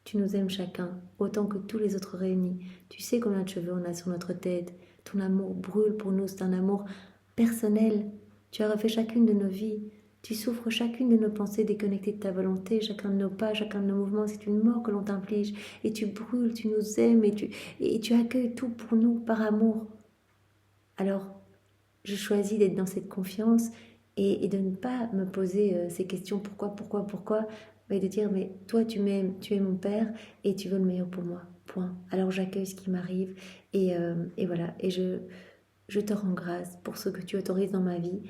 Tu nous aimes chacun, autant que tous les autres réunis. Tu sais combien de cheveux on a sur notre tête. Ton amour brûle pour nous, c'est un amour personnel. Tu as refait chacune de nos vies. Tu souffres chacune de nos pensées déconnectées de ta volonté, chacun de nos pas, chacun de nos mouvements. C'est une mort que l'on t'inflige. Et tu brûles, tu nous aimes et tu accueilles tout pour nous par amour. Alors, je choisis d'être dans cette confiance et de ne pas me poser ces questions pourquoi, mais de dire mais toi tu m'aimes, tu es mon père et tu veux le meilleur pour moi. Point. Alors j'accueille ce qui m'arrive et voilà. Et je te rends grâce pour ce que tu autorises dans ma vie,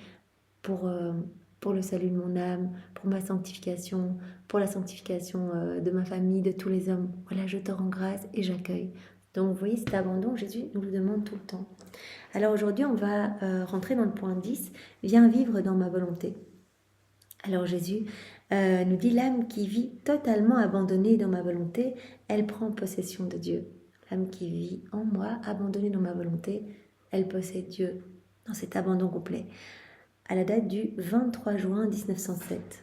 pour le salut de mon âme, pour ma sanctification, pour la sanctification de ma famille, de tous les hommes. Voilà, je te rends grâce et j'accueille. Donc vous voyez, cet abandon, Jésus nous le demande tout le temps. Alors aujourd'hui, on va rentrer dans le point 10. Viens vivre dans ma volonté. Alors Jésus nous dit, l'âme qui vit totalement abandonnée dans ma volonté, elle prend possession de Dieu. L'âme qui vit en moi, abandonnée dans ma volonté, elle possède Dieu dans cet abandon complet. À la date du 23 juin 1907.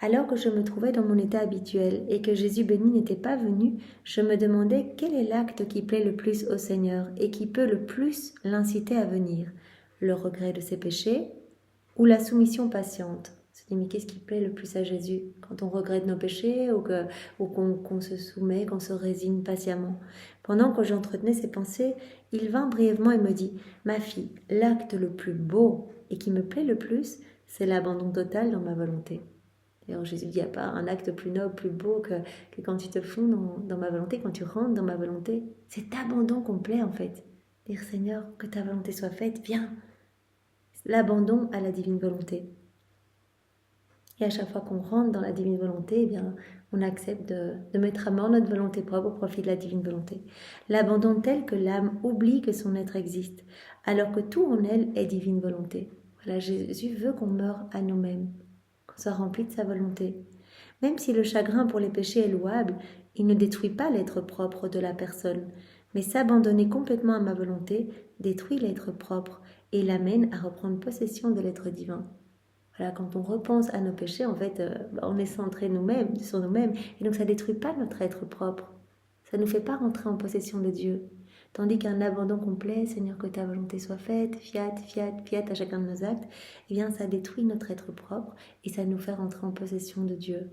Alors que je me trouvais dans mon état habituel et que Jésus béni n'était pas venu, je me demandais quel est l'acte qui plaît le plus au Seigneur et qui peut le plus l'inciter à venir, le regret de ses péchés ou la soumission patiente. Je me dis, mais qu'est-ce qui plaît le plus à Jésus quand on regrette nos péchés ou qu'on se soumet, qu'on se résigne patiemment? Pendant que j'entretenais ces pensées, il vint brièvement et me dit, ma fille, l'acte le plus beau et qui me plaît le plus, c'est l'abandon total dans ma volonté. D'ailleurs, Jésus dit, il n'y a pas un acte plus noble, plus beau que quand tu te fonds dans ma volonté, quand tu rentres dans ma volonté. C'est abandon complet en fait. Dire, Seigneur, que ta volonté soit faite, viens. L'abandon à la divine volonté. Et à chaque fois qu'on rentre dans la divine volonté, eh bien, on accepte de mettre à mort notre volonté propre au profit de la divine volonté. L'abandon tel que l'âme oublie que son être existe, alors que tout en elle est divine volonté. Voilà, Jésus veut qu'on meure à nous-mêmes, qu'on soit rempli de sa volonté. Même si le chagrin pour les péchés est louable, il ne détruit pas l'être propre de la personne, mais s'abandonner complètement à ma volonté détruit l'être propre et l'amène à reprendre possession de l'être divin. Voilà, quand on repense à nos péchés, en fait, on est centré sur nous-mêmes, et donc ça ne détruit pas notre être propre. Ça ne nous fait pas rentrer en possession de Dieu. Tandis qu'un abandon complet, Seigneur, que ta volonté soit faite, fiat, fiat, fiat à chacun de nos actes, eh bien ça détruit notre être propre et ça nous fait rentrer en possession de Dieu.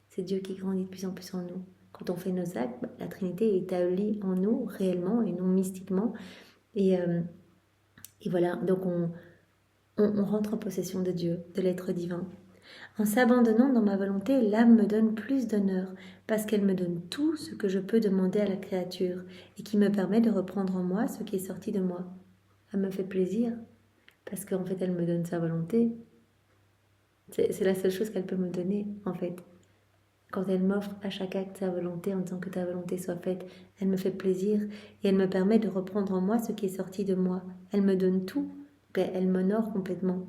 C'est Dieu qui grandit de plus en plus en nous. Quand on fait nos actes, la Trinité est établie en nous, réellement et non mystiquement. Et voilà, donc on rentre en possession de Dieu, de l'être divin. En s'abandonnant dans ma volonté, l'âme me donne plus d'honneur, parce qu'elle me donne tout ce que je peux demander à la créature, et qui me permet de reprendre en moi ce qui est sorti de moi. Elle me fait plaisir, parce qu'en fait elle me donne sa volonté. C'est la seule chose qu'elle peut me donner, en fait. Quand elle m'offre à chaque acte sa volonté en disant que ta volonté soit faite, elle me fait plaisir, et elle me permet de reprendre en moi ce qui est sorti de moi. Elle me donne tout. Elle m'honore complètement.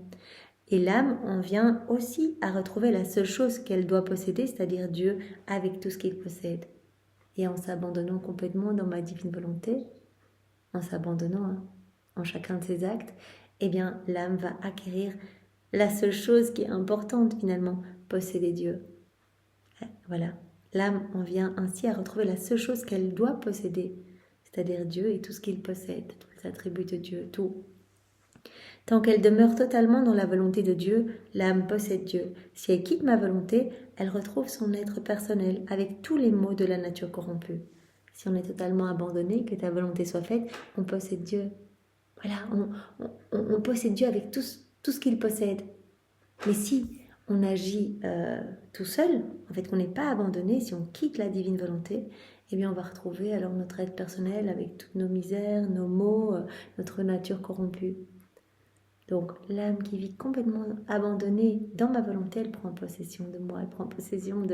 Et l'âme en vient aussi à retrouver la seule chose qu'elle doit posséder, c'est-à-dire Dieu avec tout ce qu'il possède. Et en s'abandonnant complètement dans ma divine volonté, en s'abandonnant en chacun de ses actes, eh bien l'âme va acquérir la seule chose qui est importante finalement, posséder Dieu. Voilà, l'âme en vient ainsi à retrouver la seule chose qu'elle doit posséder, c'est-à-dire Dieu et tout ce qu'il possède, tous les attributs de Dieu, tout. Tant qu'elle demeure totalement dans la volonté de Dieu, l'âme possède Dieu. Si elle quitte ma volonté, elle retrouve son être personnel avec tous les maux de la nature corrompue. Si on est totalement abandonné, que ta volonté soit faite, on possède Dieu. Voilà, on possède Dieu avec tout ce qu'il possède. Mais si on agit tout seul, en fait qu'on n'est pas abandonné, si on quitte la divine volonté, eh bien on va retrouver alors notre être personnel avec toutes nos misères, nos maux, notre nature corrompue. Donc l'âme qui vit complètement abandonnée dans ma volonté, elle prend possession de moi, elle prend possession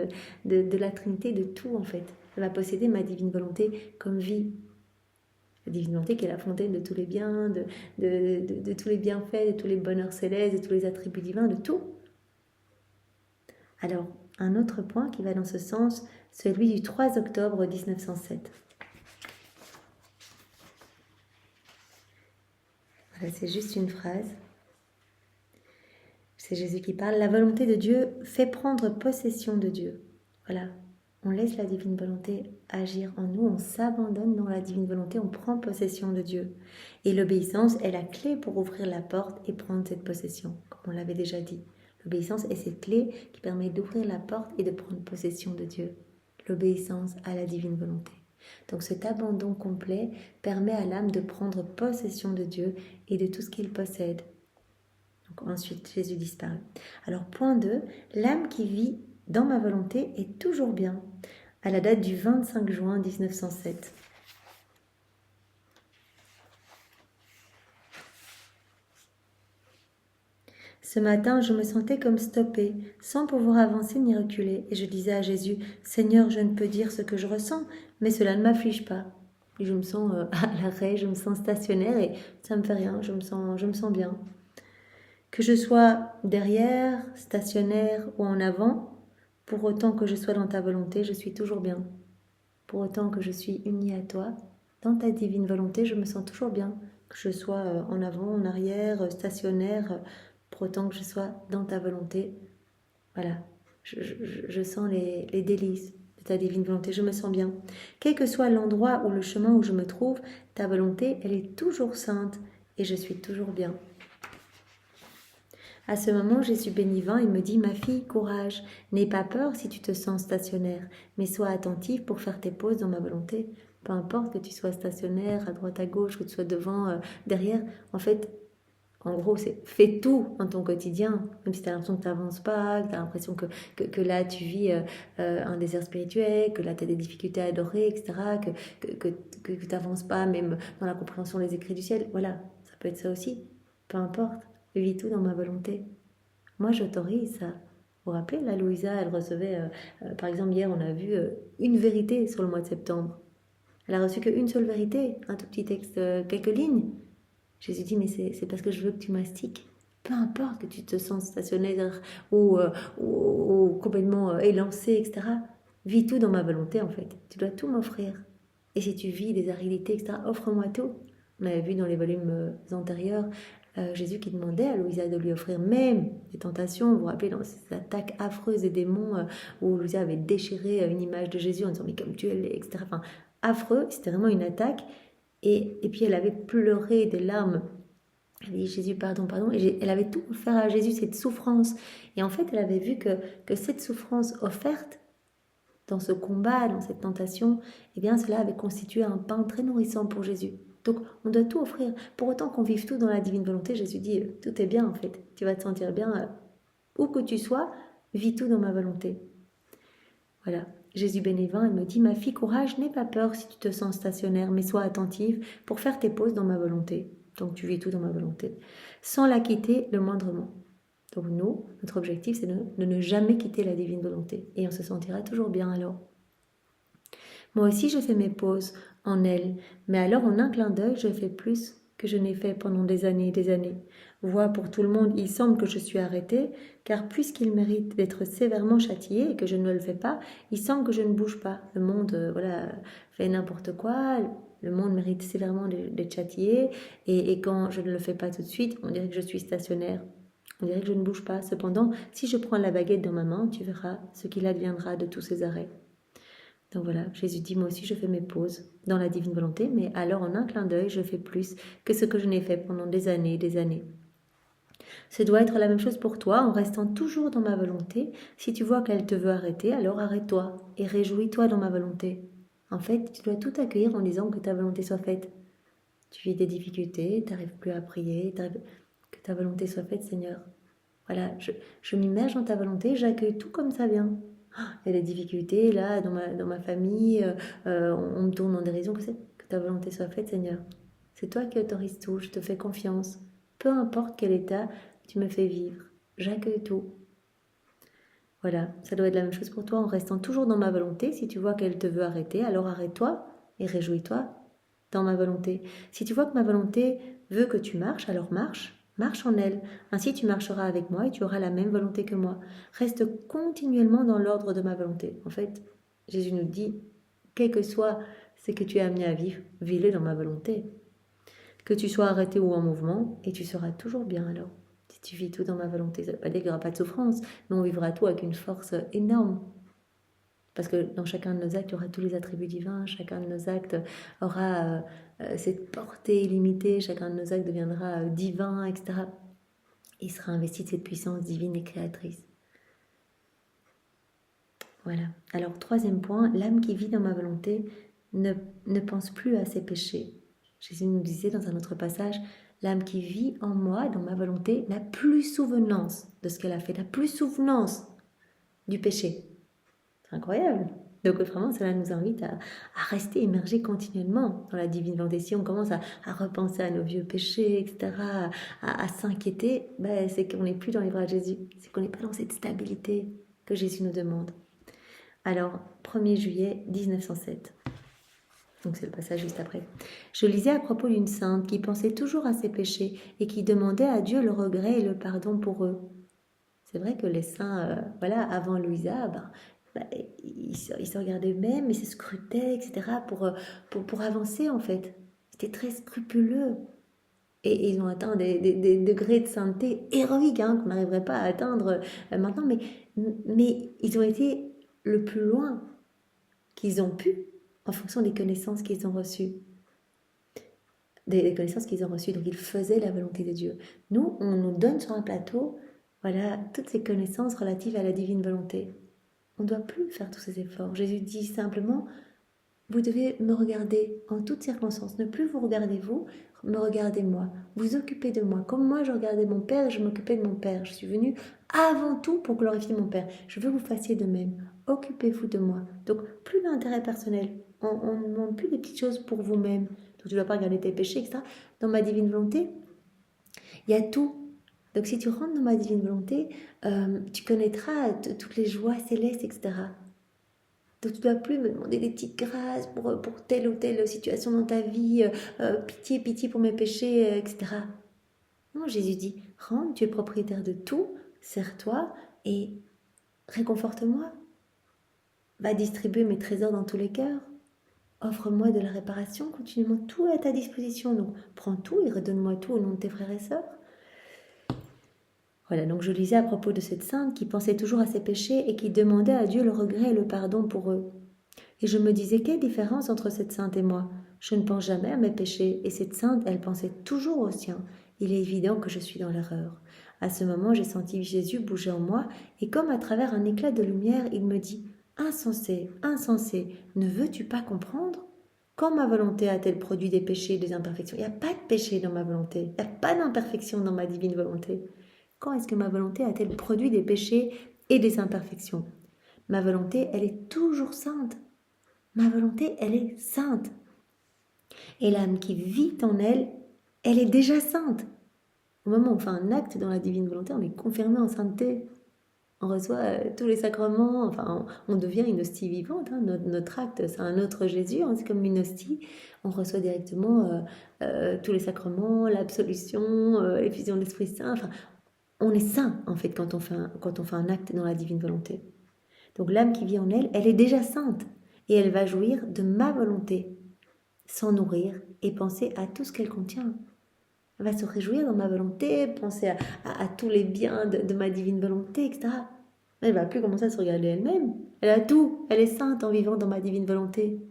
de la Trinité, de tout en fait. Elle va posséder ma divine volonté comme vie. La divine volonté qui est la fontaine de tous les biens, de tous les bienfaits, de tous les bonheurs célestes, de tous les attributs divins, de tout. Alors, un autre point qui va dans ce sens, celui du 3 octobre 1907. Voilà, c'est juste une phrase. C'est Jésus qui parle. La volonté de Dieu fait prendre possession de Dieu. Voilà, on laisse la divine volonté agir en nous, on s'abandonne dans la divine volonté, on prend possession de Dieu. Et l'obéissance est la clé pour ouvrir la porte et prendre cette possession, comme on l'avait déjà dit. L'obéissance est cette clé qui permet d'ouvrir la porte et de prendre possession de Dieu. L'obéissance à la divine volonté. Donc cet abandon complet permet à l'âme de prendre possession de Dieu et de tout ce qu'il possède. Donc ensuite, Jésus disparaît. Alors point 2, l'âme qui vit dans ma volonté est toujours bien, à la date du 25 juin 1907. Ce matin, je me sentais comme stoppée, sans pouvoir avancer ni reculer, et je disais à Jésus, « Seigneur, je ne peux dire ce que je ressens, mais cela ne m'afflige pas. » Et je me sens à l'arrêt, je me sens stationnaire, et ça ne me fait rien, je me sens bien. Que je sois derrière, stationnaire ou en avant, pour autant que je sois dans ta volonté, je suis toujours bien. Pour autant que je suis unie à toi, dans ta divine volonté, je me sens toujours bien. Que je sois en avant, en arrière, stationnaire, pour autant que je sois dans ta volonté. Voilà, je sens les délices de ta divine volonté, je me sens bien. Quel que soit l'endroit ou le chemin où je me trouve, ta volonté, elle est toujours sainte et je suis toujours bien. À ce moment, Jésus béni vint et me dit « Ma fille, courage, n'aie pas peur si tu te sens stationnaire, mais sois attentive pour faire tes pauses dans ma volonté. Peu importe que tu sois stationnaire, à droite, à gauche, que tu sois devant, derrière. En fait, en gros, c'est fais tout dans ton quotidien, même si tu as l'impression que tu n'avances pas, que tu as l'impression que là, tu vis un désert spirituel, que là, tu as des difficultés à adorer, etc., que tu n'avances pas même dans la compréhension des écrits du ciel. Voilà, ça peut être ça aussi. Peu importe. Vis tout dans ma volonté. Moi, j'autorise ça. Vous vous rappelez, là, Louisa, elle recevait, par exemple, hier, on a vu une vérité sur le mois de septembre. Elle a reçu qu'une seule vérité, un tout petit texte, quelques lignes. Jésus dit, mais c'est parce que je veux que tu mastiques. Peu importe que tu te sens stationnaire ou complètement élancé, etc. Vis tout dans ma volonté, en fait. Tu dois tout m'offrir. Et si tu vis des aridités, etc., offre-moi tout. On avait vu dans les volumes antérieurs, Jésus qui demandait à Louisa de lui offrir même des tentations. Vous vous rappelez dans ces attaques affreuses des démons où Louisa avait déchiré une image de Jésus en disant mais comme tu es, etc. Enfin, affreux, c'était vraiment une attaque. Et puis elle avait pleuré des larmes. Elle avait dit Jésus pardon, et elle avait tout offert à Jésus, cette souffrance. Et en fait, elle avait vu que cette souffrance offerte dans ce combat, dans cette tentation, eh bien cela avait constitué un pain très nourrissant pour Jésus. Donc, on doit tout offrir. Pour autant qu'on vive tout dans la divine volonté, Jésus dit, tout est bien en fait. Tu vas te sentir bien où que tu sois, vis tout dans ma volonté. Voilà. Jésus bénévent, il me dit, ma fille, courage, n'aie pas peur si tu te sens stationnaire, mais sois attentive pour faire tes pauses dans ma volonté. Donc, tu vis tout dans ma volonté. Sans la quitter le moindrement. Donc, nous, notre objectif, c'est de ne jamais quitter la divine volonté. Et on se sentira toujours bien alors. Moi aussi, je fais mes pauses en elle, mais alors en un clin d'œil, je fais plus que je n'ai fait pendant des années et des années. voit pour tout le monde, il semble que je suis arrêtée, car puisqu'il mérite d'être sévèrement châtié et que je ne le fais pas, il semble que je ne bouge pas. Le monde fait n'importe quoi, le monde mérite sévèrement d'être châtié, et quand je ne le fais pas tout de suite, on dirait que je suis stationnaire. On dirait que je ne bouge pas. Cependant, si je prends la baguette dans ma main, tu verras ce qu'il adviendra de tous ces arrêts. Donc voilà, Jésus dit, moi aussi je fais mes pauses dans la divine volonté, mais alors en un clin d'œil, je fais plus que ce que je n'ai fait pendant des années et des années. Ce doit être la même chose pour toi, en restant toujours dans ma volonté. Si tu vois qu'elle te veut arrêter, alors arrête-toi et réjouis-toi dans ma volonté. En fait, tu dois tout accueillir en disant que ta volonté soit faite. Tu vis des difficultés, tu n'arrives plus à prier, que ta volonté soit faite, Seigneur. Voilà, je m'immerge dans ta volonté, j'accueille tout comme ça vient. Il y a des difficultés là dans ma famille, on me tourne en dérision, que ta volonté soit faite, Seigneur. C'est toi qui autorises tout, je te fais confiance. Peu importe quel état tu me fais vivre, j'accueille tout. Voilà, ça doit être la même chose pour toi en restant toujours dans ma volonté. Si tu vois qu'elle te veut arrêter, alors arrête-toi et réjouis-toi dans ma volonté. Si tu vois que ma volonté veut que tu marches, alors marche en elle. Ainsi tu marcheras avec moi et tu auras la même volonté que moi. Reste continuellement dans l'ordre de ma volonté. En fait, Jésus nous dit, quel que soit ce que tu es amené à vivre, vis-le dans ma volonté. Que tu sois arrêté ou en mouvement, et tu seras toujours bien alors. Si tu vis tout dans ma volonté, ça ne veut pas dire qu'il n'y aura pas de souffrance, mais on vivra tout avec une force énorme. Parce que dans chacun de nos actes, il y aura tous les attributs divins, chacun de nos actes aura cette portée illimitée, chacun de nos actes deviendra divin, etc. Il sera investi de cette puissance divine et créatrice. Voilà. Alors, troisième point, l'âme qui vit dans ma volonté ne pense plus à ses péchés. Jésus nous disait dans un autre passage, l'âme qui vit en moi, dans ma volonté, n'a plus souvenance de ce qu'elle a fait, n'a plus souvenance du péché. C'est incroyable. Donc vraiment, cela nous invite à rester immergés continuellement dans la divine volonté. Si on commence à repenser à nos vieux péchés, etc., à s'inquiéter, c'est qu'on n'est plus dans les bras de Jésus. C'est qu'on n'est pas dans cette stabilité que Jésus nous demande. Alors, 1er juillet 1907. Donc c'est le passage juste après. Je lisais à propos d'une sainte qui pensait toujours à ses péchés et qui demandait à Dieu le regret et le pardon pour eux. C'est vrai que les saints, avant Louisa, ils se regardaient eux-mêmes, ils se scrutaient, etc. pour avancer en fait. C'était très scrupuleux. Et ils ont atteint des degrés de sainteté héroïques qu'on n'arriverait pas à atteindre maintenant. Mais ils ont été le plus loin qu'ils ont pu en fonction des connaissances qu'ils ont reçues. Des connaissances qu'ils ont reçues. Donc ils faisaient la volonté de Dieu. Nous, on nous donne sur un plateau toutes ces connaissances relatives à la divine volonté. On ne doit plus faire tous ces efforts. Jésus dit simplement, vous devez me regarder en toutes circonstances. Ne plus vous regarder vous, me regardez moi. Vous occupez de moi. Comme moi, je regardais mon Père et je m'occupais de mon Père. Je suis venue avant tout pour glorifier mon Père. Je veux que vous fassiez de même. Occupez-vous de moi. Donc, plus d'intérêt personnel. On ne demande plus des petites choses pour vous-même. Donc, tu ne dois pas regarder tes péchés, etc. Dans ma divine volonté, il y a tout. Donc, si tu rentres dans ma divine volonté, tu connaîtras toutes les joies célestes, etc. Donc, tu ne dois plus me demander des petites grâces pour telle ou telle situation dans ta vie, pitié pour mes péchés, etc. Non, Jésus dit, rentre, tu es propriétaire de tout, sers-toi et réconforte-moi. Va distribuer mes trésors dans tous les cœurs. Offre-moi de la réparation continuellement. Tout est à ta disposition. Donc, prends tout et redonne-moi tout au nom de tes frères et sœurs. Voilà, donc je lisais à propos de cette sainte qui pensait toujours à ses péchés et qui demandait à Dieu le regret et le pardon pour eux. Et je me disais, quelle différence entre cette sainte et moi? Je ne pense jamais à mes péchés, et cette sainte, elle pensait toujours aux siens. Il est évident que je suis dans l'erreur. À ce moment, j'ai senti Jésus bouger en moi, et comme à travers un éclat de lumière, il me dit, insensé, insensé, ne veux-tu pas comprendre? Quand ma volonté a-t-elle produit des péchés et des imperfections? Il n'y a pas de péché dans ma volonté, il n'y a pas d'imperfection dans ma divine volonté. Quand est-ce que ma volonté a-t-elle produit des péchés et des imperfections? Ma volonté, elle est toujours sainte. Ma volonté, elle est sainte. Et l'âme qui vit en elle, elle est déjà sainte. Au moment où on fait un acte dans la divine volonté, on est confirmé en sainteté. On reçoit tous les sacrements, enfin, on devient une hostie vivante. Hein, notre acte, c'est un autre Jésus, hein, c'est comme une hostie. On reçoit directement tous les sacrements, l'absolution, l'effusion de l'Esprit Saint. Enfin, on est saint, en fait, quand on fait un acte dans la divine volonté. Donc l'âme qui vit en elle, elle est déjà sainte. Et elle va jouir de ma volonté, s'en nourrir et penser à tout ce qu'elle contient. Elle va se réjouir dans ma volonté, penser à tous les biens de ma divine volonté, etc. Elle ne va plus commencer à se regarder elle-même. Elle a tout. Elle est sainte en vivant dans ma divine volonté.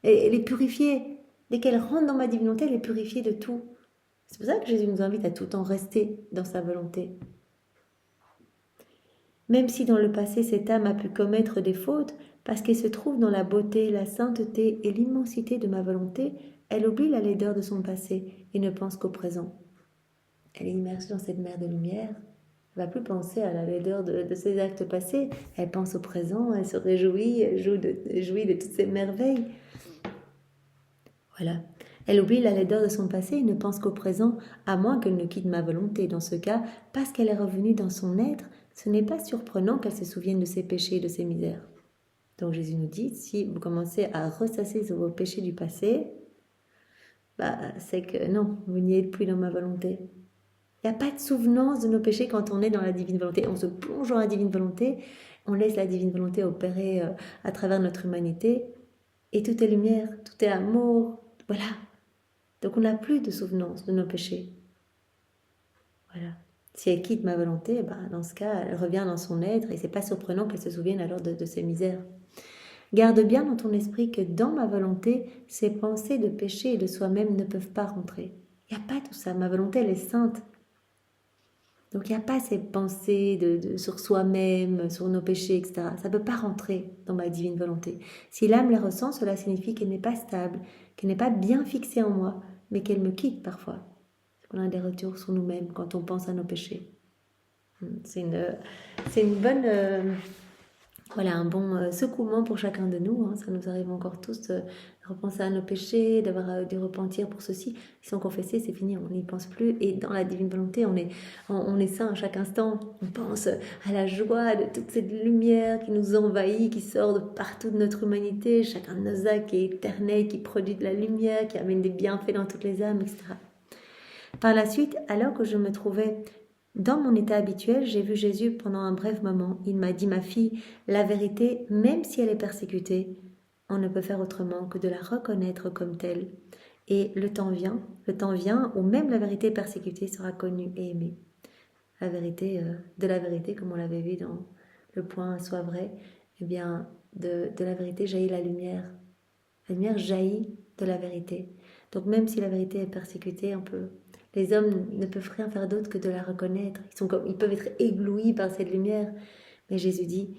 Et elle est purifiée. Dès qu'elle rentre dans ma divine volonté, elle est purifiée de tout. C'est pour ça que Jésus nous invite à tout le temps rester dans sa volonté. Même si dans le passé cette âme a pu commettre des fautes, parce qu'elle se trouve dans la beauté, la sainteté et l'immensité de ma volonté, elle oublie la laideur de son passé et ne pense qu'au présent. Elle est immergée dans cette mer de lumière. Elle ne va plus penser à la laideur de ses actes passés. Elle pense au présent, elle se réjouit, elle jouit de toutes ces merveilles. Voilà. Elle oublie la laideur de son passé et ne pense qu'au présent, à moins qu'elle ne quitte ma volonté. Dans ce cas, parce qu'elle est revenue dans son être, ce n'est pas surprenant qu'elle se souvienne de ses péchés et de ses misères. Donc Jésus nous dit, si vous commencez à ressasser sur vos péchés du passé, c'est que non, vous n'y êtes plus dans ma volonté. Il n'y a pas de souvenance de nos péchés quand on est dans la divine volonté. On se plonge dans la divine volonté, on laisse la divine volonté opérer à travers notre humanité, et tout est lumière, tout est amour, voilà. Donc on n'a plus de souvenance de nos péchés. Voilà. Si elle quitte ma volonté, dans ce cas, elle revient dans son être, et c'est pas surprenant qu'elle se souvienne alors de ses misères. Garde bien dans ton esprit que dans ma volonté, ces pensées de péché et de soi-même ne peuvent pas rentrer. Il n'y a pas tout ça. Ma volonté, elle est sainte. Donc il n'y a pas ces pensées sur soi-même, sur nos péchés, etc. Ça ne peut pas rentrer dans ma divine volonté. Si l'âme les ressent, cela signifie qu'elle n'est pas stable, qu'elle n'est pas bien fixée en moi, mais qu'elle me quitte parfois. On a des retours sur nous-mêmes quand on pense à nos péchés. C'est une bonne... Voilà, un bon secouement pour chacun de nous. Hein. Ça nous arrive encore tous de repenser à nos péchés, d'avoir du repentir pour ceci. Ils sont confessés, c'est fini, on n'y pense plus. Et dans la divine volonté, on est saint à chaque instant. On pense à la joie de toute cette lumière qui nous envahit, qui sort de partout de notre humanité. Chacun de nos actes qui est éternel, qui produit de la lumière, qui amène des bienfaits dans toutes les âmes, etc. Par la suite, alors que je me trouvais dans mon état habituel, j'ai vu Jésus pendant un bref moment. Il m'a dit, ma fille, la vérité, même si elle est persécutée, on ne peut faire autrement que de la reconnaître comme telle. Et le temps vient où même la vérité persécutée sera connue et aimée. La vérité, de la vérité, comme on l'avait vu dans le point soit vrai, eh bien, de la vérité jaillit la lumière. La lumière jaillit de la vérité. Donc même si la vérité est persécutée, les hommes ne peuvent rien faire d'autre que de la reconnaître. Ils peuvent être éblouis par cette lumière. Mais Jésus dit,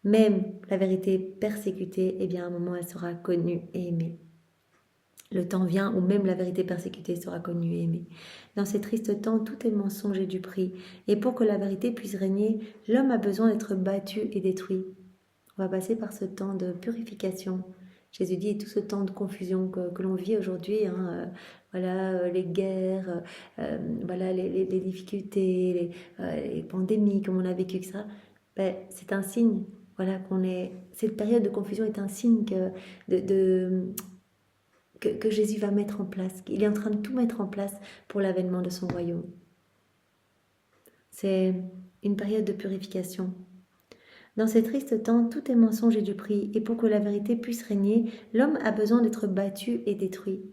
même la vérité persécutée, eh bien à un moment elle sera connue et aimée. Le temps vient où même la vérité persécutée sera connue et aimée. Dans ces tristes temps, tout est mensonge et duperie. Et pour que la vérité puisse régner, l'homme a besoin d'être battu et détruit. On va passer par ce temps de purification. Jésus dit tout ce temps de confusion que l'on vit aujourd'hui, les guerres, voilà les difficultés, les pandémies comme on a vécu, etc. C'est un signe, voilà cette période de confusion est un signe que Jésus va mettre en place, qu'il est en train de tout mettre en place pour l'avènement de son royaume. C'est une période de purification. Dans ces tristes temps, tout est mensonge et duperie, et pour que la vérité puisse régner, l'homme a besoin d'être battu et détruit.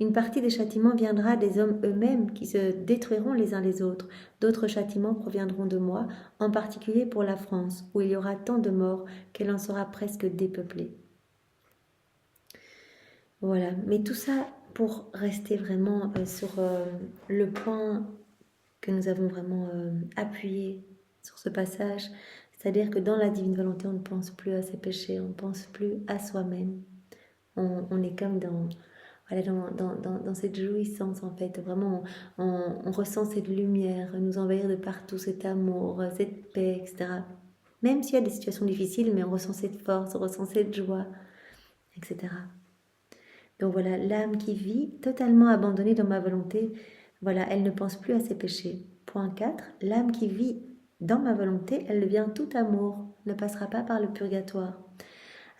Une partie des châtiments viendra des hommes eux-mêmes qui se détruiront les uns les autres. D'autres châtiments proviendront de moi, en particulier pour la France, où il y aura tant de morts qu'elle en sera presque dépeuplée. Voilà, mais tout ça pour rester vraiment sur le point que nous avons vraiment appuyé sur ce passage. C'est-à-dire que dans la divine volonté, on ne pense plus à ses péchés, on ne pense plus à soi-même. On est comme dans cette jouissance en fait. Vraiment, on ressent cette lumière nous envahir de partout, cet amour, cette paix, etc. Même s'il y a des situations difficiles, mais on ressent cette force, on ressent cette joie, etc. Donc voilà, l'âme qui vit totalement abandonnée dans ma volonté, voilà, elle ne pense plus à ses péchés. Point 4, l'âme qui vit dans ma volonté, elle devient tout amour, ne passera pas par le purgatoire.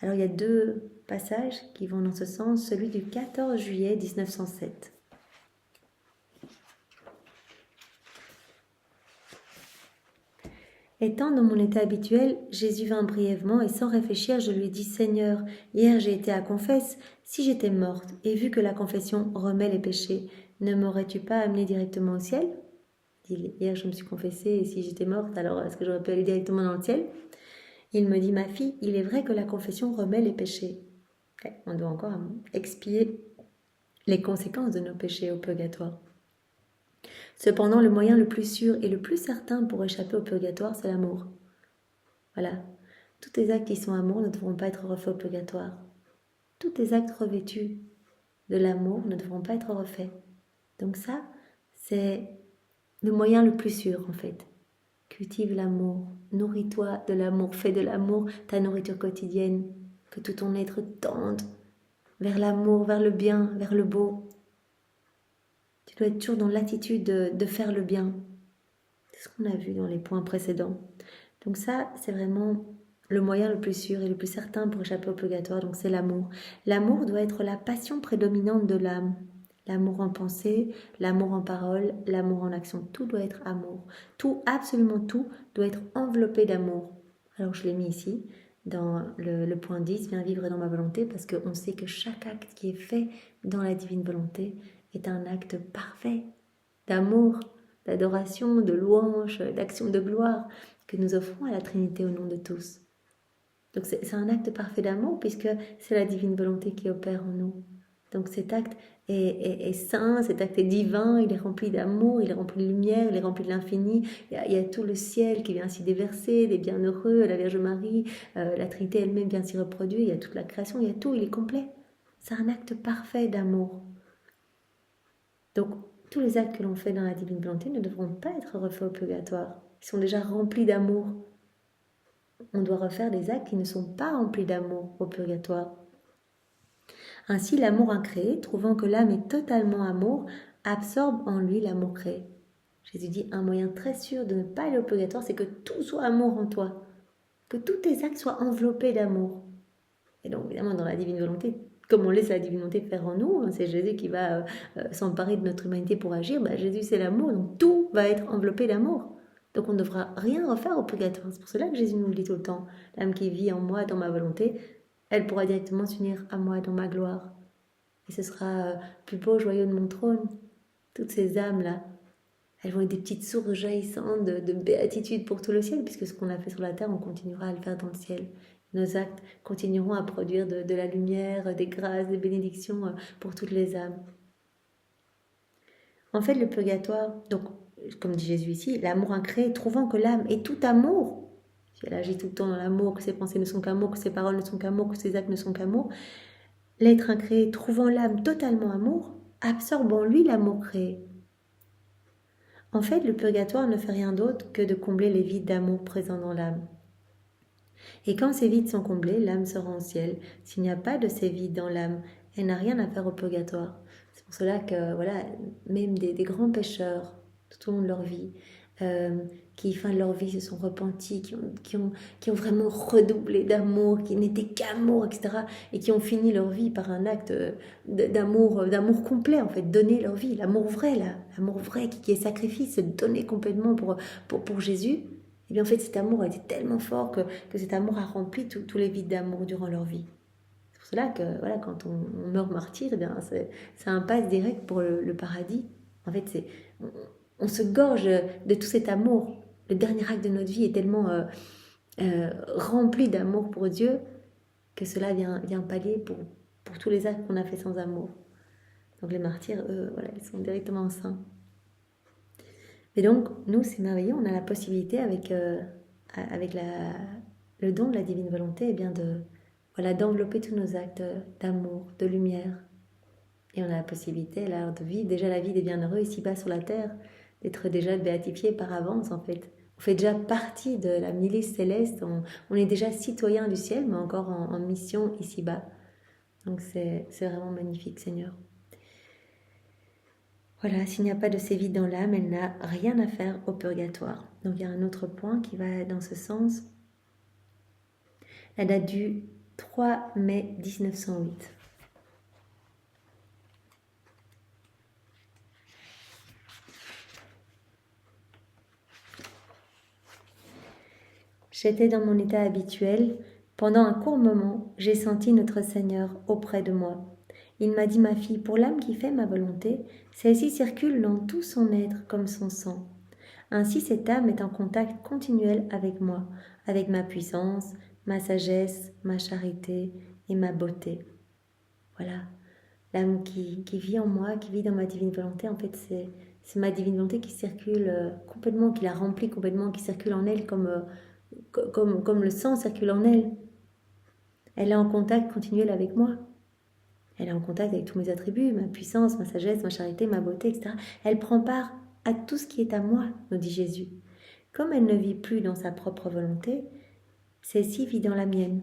Alors il y a 2 passages qui vont dans ce sens, celui du 14 juillet 1907. Étant dans mon état habituel, Jésus vint brièvement et sans réfléchir, je lui dis « Seigneur, hier j'ai été à confesse, si j'étais morte et vu que la confession remet les péchés, ne m'aurais-tu pas amené directement au ciel ?» Hier je me suis confessée et si j'étais morte, alors est-ce que j'aurais pu aller directement dans le ciel ? Il me dit « Ma fille, il est vrai que la confession remet les péchés. » On doit encore expier les conséquences de nos péchés au purgatoire. Cependant, le moyen le plus sûr et le plus certain pour échapper au purgatoire, c'est l'amour. Voilà. Tous tes actes qui sont amour ne devront pas être refaits au purgatoire. Tous tes actes revêtus de l'amour ne devront pas être refaits. Donc ça, c'est le moyen le plus sûr en fait. Cultive l'amour, nourris-toi de l'amour, fais de l'amour ta nourriture quotidienne, que tout ton être tende vers l'amour, vers le bien, vers le beau. Tu dois être toujours dans l'attitude de faire le bien. C'est ce qu'on a vu dans les points précédents. Donc ça, c'est vraiment le moyen le plus sûr et le plus certain pour échapper au purgatoire, donc c'est l'amour. L'amour doit être la passion prédominante de l'âme. L'amour en pensée, l'amour en parole, l'amour en action. Tout doit être amour. Tout, absolument tout, doit être enveloppé d'amour. Alors je l'ai mis ici, dans le point 10, viens vivre dans ma volonté, parce qu'on sait que chaque acte qui est fait dans la divine volonté est un acte parfait d'amour, d'adoration, de louange, d'action de gloire que nous offrons à la Trinité au nom de tous. Donc c'est un acte parfait d'amour puisque c'est la divine volonté qui opère en nous. Donc cet acte est saint, cet acte est divin, il est rempli d'amour, il est rempli de lumière, il est rempli de l'infini. Il y a tout le ciel qui vient s'y déverser, les bienheureux, la Vierge Marie, la Trinité elle-même vient s'y reproduire, il y a toute la création, il y a tout, il est complet. C'est un acte parfait d'amour. Donc tous les actes que l'on fait dans la divine volonté ne devront pas être refaits au purgatoire. Ils sont déjà remplis d'amour. On doit refaire des actes qui ne sont pas remplis d'amour au purgatoire. Ainsi, l'amour incréé, trouvant que l'âme est totalement amour, absorbe en lui l'amour créé. Jésus dit, un moyen très sûr de ne pas aller au purgatoire, c'est que tout soit amour en toi. Que tous tes actes soient enveloppés d'amour. Et donc, évidemment, dans la divine volonté, comme on laisse la divine volonté faire en nous, c'est Jésus qui va s'emparer de notre humanité pour agir, Jésus c'est l'amour, donc tout va être enveloppé d'amour. Donc on ne devra rien refaire au purgatoire. C'est pour cela que Jésus nous le dit tout le temps. L'âme qui vit en moi, dans ma volonté, elle pourra directement s'unir à moi dans ma gloire. Et ce sera plus beau, joyeux de mon trône. Toutes ces âmes-là, elles vont être des petites sources jaillissantes de béatitude pour tout le ciel, puisque ce qu'on a fait sur la terre, on continuera à le faire dans le ciel. Nos actes continueront à produire de la lumière, des grâces, des bénédictions pour toutes les âmes. En fait, le purgatoire, donc, comme dit Jésus ici, l'amour incréé, trouvant que l'âme est tout amour, si elle agit tout le temps dans l'amour, que ses pensées ne sont qu'amour, que ses paroles ne sont qu'amour, que ses actes ne sont qu'amour, l'être incréé, trouvant l'âme totalement amour, absorbe en lui l'amour créé. En fait, le purgatoire ne fait rien d'autre que de combler les vides d'amour présents dans l'âme. Et quand ces vides sont comblés, l'âme se rend au ciel. S'il n'y a pas de ces vides dans l'âme, elle n'a rien à faire au purgatoire. C'est pour cela que, voilà, même des grands pécheurs, tout au long de leur vie, qui, fin de leur vie, se sont repentis, qui ont vraiment redoublé d'amour, qui n'étaient qu'amour, etc., et qui ont fini leur vie par un acte d'amour complet, en fait, donner leur vie, l'amour vrai, là, l'amour vrai qui est sacrifice, se donner complètement pour Jésus. Et bien en fait, cet amour a été tellement fort que cet amour a rempli tous les vides d'amour durant leur vie. C'est pour cela que voilà, quand on meurt martyr, eh bien, c'est un passe direct pour le paradis. En fait, on se gorge de tout cet amour. Le dernier acte de notre vie est tellement rempli d'amour pour Dieu que cela vient pallier pour tous les actes qu'on a fait sans amour. Donc les martyrs, eux, voilà, ils sont directement saints. Et donc, nous, c'est merveilleux, on a la possibilité avec le don de la divine volonté, eh bien d'envelopper tous nos actes d'amour, de lumière. Et on a la possibilité là, de vivre déjà la vie des bienheureux ici-bas sur la terre, d'être déjà béatifiés par avance en fait. On fait déjà partie de la milice céleste, on est déjà citoyen du ciel, mais encore en mission ici-bas. Donc c'est vraiment magnifique, Seigneur. Voilà, s'il n'y a pas de ces vides dans l'âme, elle n'a rien à faire au purgatoire. Donc il y a un autre point qui va dans ce sens. La date du 3 mai 1908. J'étais dans mon état habituel. Pendant un court moment, j'ai senti notre Seigneur auprès de moi. Il m'a dit, ma fille, pour l'âme qui fait ma volonté, celle-ci circule dans tout son être comme son sang. Ainsi, cette âme est en contact continuel avec moi, avec ma puissance, ma sagesse, ma charité et ma beauté. Voilà, l'âme qui vit en moi, qui vit dans ma divine volonté, en fait, c'est ma divine volonté qui circule complètement, qui la remplit complètement, qui circule en elle comme le sang circule en elle. Elle est en contact continuel avec moi. Elle est en contact avec tous mes attributs, ma puissance, ma sagesse, ma charité, ma beauté, etc. Elle prend part à tout ce qui est à moi, nous dit Jésus. Comme elle ne vit plus dans sa propre volonté, celle-ci vit dans la mienne.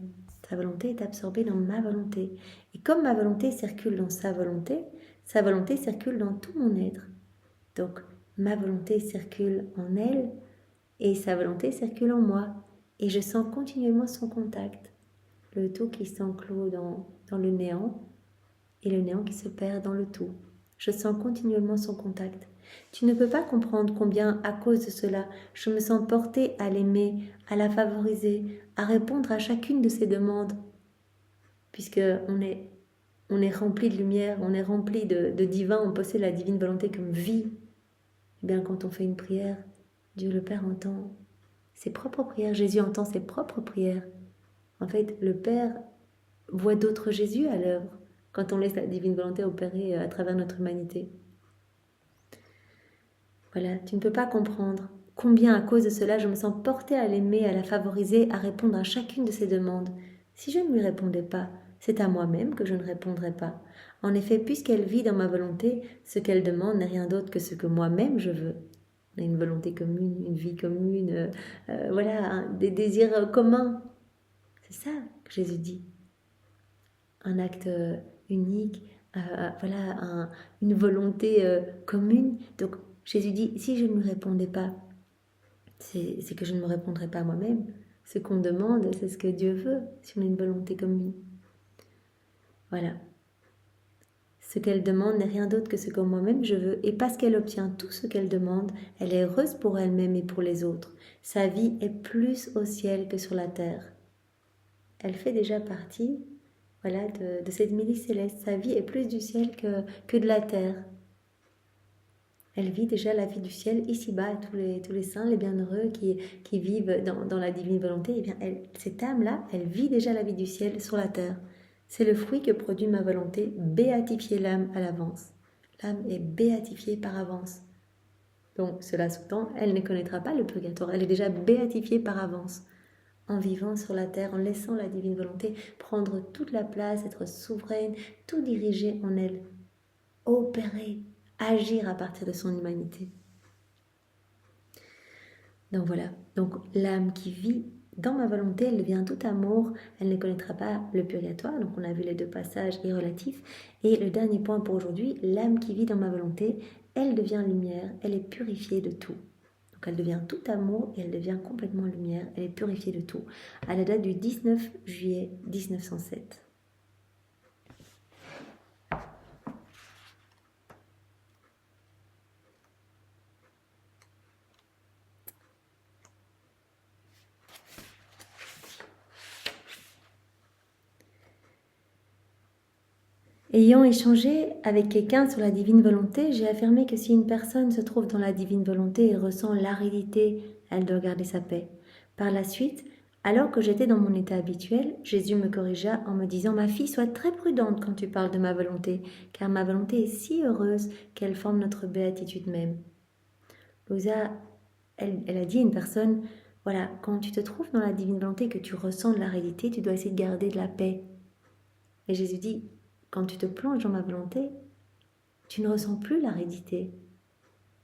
Sa volonté est absorbée dans ma volonté. Et comme ma volonté circule dans sa volonté circule dans tout mon être. Donc, ma volonté circule en elle et sa volonté circule en moi. Et je sens continuellement son contact. Le tout qui s'enclôt dans le néant et le néant qui se perd dans le tout. Je sens continuellement son contact. Tu ne peux pas comprendre combien, à cause de cela, je me sens portée à l'aimer, à la favoriser, à répondre à chacune de ses demandes. Puisque on est rempli de lumière, on est rempli de divin, on possède la divine volonté comme vie. Et bien quand on fait une prière, Dieu le Père entend ses propres prières, Jésus entend ses propres prières. En fait, le Père voit d'autres Jésus à l'œuvre quand on laisse la divine volonté opérer à travers notre humanité. Voilà, tu ne peux pas comprendre combien à cause de cela je me sens portée à l'aimer, à la favoriser, à répondre à chacune de ses demandes. Si je ne lui répondais pas, c'est à moi-même que je ne répondrais pas. En effet, puisqu'elle vit dans ma volonté, ce qu'elle demande n'est rien d'autre que ce que moi-même je veux. On a une volonté commune, une vie commune, voilà, des désirs communs. C'est ça que Jésus dit. Un acte unique, voilà, une volonté commune. Donc Jésus dit, si je ne me répondais pas, c'est que je ne me répondrai pas à moi-même. Ce qu'on demande, c'est ce que Dieu veut, si on a une volonté commune. Voilà. Ce qu'elle demande n'est rien d'autre que ce que moi-même je veux, et parce qu'elle obtient tout ce qu'elle demande, elle est heureuse pour elle-même et pour les autres. Sa vie est plus au ciel que sur la terre. Elle fait déjà partie, voilà, de cette milice céleste. Sa vie est plus du ciel que de la terre. Elle vit déjà la vie du ciel ici-bas, tous les saints, les bienheureux qui vivent dans la divine volonté. Eh bien, cette âme-là, elle vit déjà la vie du ciel sur la terre. C'est le fruit que produit ma volonté, béatifier l'âme à l'avance. L'âme est béatifiée par avance. Donc, cela sous-tend, elle ne connaîtra pas le purgatoire. Elle est déjà béatifiée par avance. En vivant sur la terre, en laissant la divine volonté prendre toute la place, être souveraine, tout diriger en elle, opérer, agir à partir de son humanité. Donc voilà, donc l'âme qui vit dans ma volonté, elle devient tout amour, elle ne connaîtra pas le purgatoire, donc on a vu les deux passages irrelatifs. Et le dernier point pour aujourd'hui, l'âme qui vit dans ma volonté, elle devient lumière, elle est purifiée de tout. Donc elle devient tout amour et elle devient complètement lumière, elle est purifiée de tout. À la date du 19 juillet 1907. Ayant échangé avec quelqu'un sur la divine volonté, j'ai affirmé que si une personne se trouve dans la divine volonté et ressent l'aridité, elle doit garder sa paix. Par la suite, alors que j'étais dans mon état habituel, Jésus me corrigea en me disant « Ma fille, sois très prudente quand tu parles de ma volonté, car ma volonté est si heureuse qu'elle forme notre béatitude même. » Louisa, elle a dit à une personne « Voilà, quand tu te trouves dans la divine volonté et que tu ressens de l'aridité, tu dois essayer de garder de la paix. » Et Jésus dit « Quand tu te plonges dans ma volonté, tu ne ressens plus l'aridité.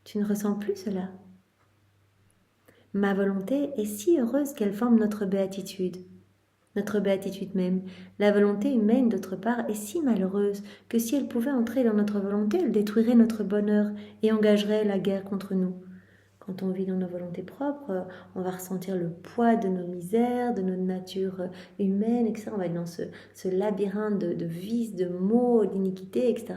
Tu ne ressens plus cela. Ma volonté est si heureuse qu'elle forme notre béatitude même. La volonté humaine, d'autre part, est si malheureuse que si elle pouvait entrer dans notre volonté, elle détruirait notre bonheur et engagerait la guerre contre nous. Quand on vit dans nos volontés propres, on va ressentir le poids de nos misères, de notre nature humaine, etc. On va être dans ce labyrinthe de vices, de maux, d'iniquités, etc.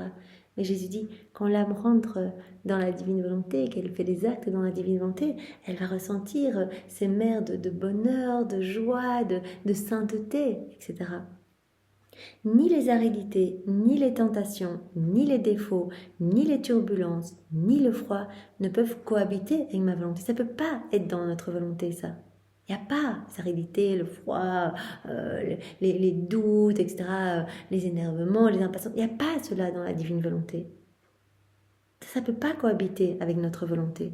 Mais Jésus dit, quand l'âme rentre dans la divine volonté, qu'elle fait des actes dans la divine volonté, elle va ressentir ces mers de bonheur, de joie, de sainteté, etc. Ni les aridités, ni les tentations, ni les défauts, ni les turbulences, ni le froid ne peuvent cohabiter avec ma volonté. Ça ne peut pas être dans notre volonté, ça. Il n'y a pas les aridités, le froid, les doutes, etc., les énervements, les impatiences. Il n'y a pas cela dans la divine volonté. Ça ne peut pas cohabiter avec notre volonté.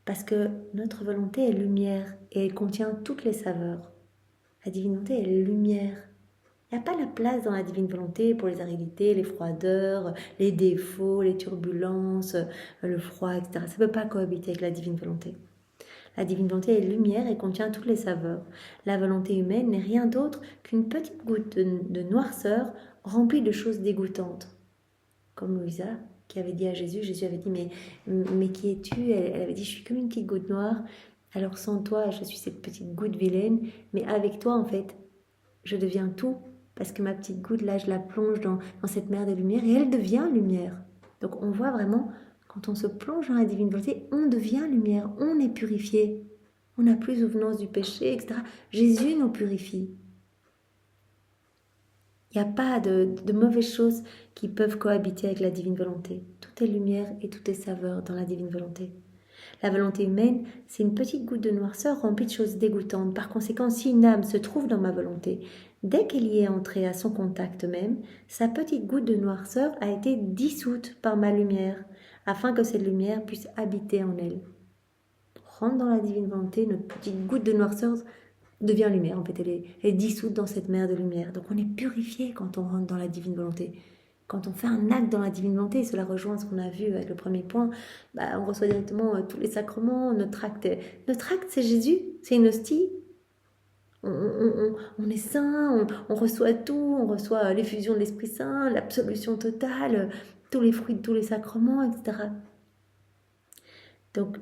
Parce que notre volonté est lumière et elle contient toutes les saveurs. La divine volonté est lumière. Il n'y a pas la place dans la divine volonté pour les aridités, les froideurs, les défauts, les turbulences, le froid, etc. Ça ne peut pas cohabiter avec la divine volonté. La divine volonté est lumière et contient toutes les saveurs. La volonté humaine n'est rien d'autre qu'une petite goutte de noirceur remplie de choses dégoûtantes. Comme Louisa, qui avait dit à Jésus, Jésus avait dit, mais qui es-tu? Elle avait dit, je suis comme une petite goutte noire, alors sans toi, je suis cette petite goutte vilaine, mais avec toi, en fait, je deviens tout. Parce que ma petite goutte, là, je la plonge dans cette mer de lumière et elle devient lumière. Donc on voit vraiment, quand on se plonge dans la divine volonté, on devient lumière, on est purifié. On n'a plus souvenance du péché, etc. Jésus nous purifie. Il n'y a pas de mauvaises choses qui peuvent cohabiter avec la divine volonté. Tout est lumière et tout est saveur dans la divine volonté. La volonté humaine, c'est une petite goutte de noirceur remplie de choses dégoûtantes. Par conséquent, si une âme se trouve dans ma volonté, dès qu'elle y est entrée à son contact même, sa petite goutte de noirceur a été dissoute par ma lumière, afin que cette lumière puisse habiter en elle. Rentre dans la divine volonté, notre petite goutte de noirceur devient lumière. En fait, elle est dissoute dans cette mer de lumière. Donc on est purifié quand on rentre dans la divine volonté. Quand on fait un acte dans la divine volonté, cela rejoint ce qu'on a vu avec le premier point, on reçoit directement tous les sacrements, notre acte c'est Jésus, c'est une hostie. On est saint, on reçoit tout, on reçoit l'effusion de l'Esprit Saint, l'absolution totale, tous les fruits de tous les sacrements, etc. Donc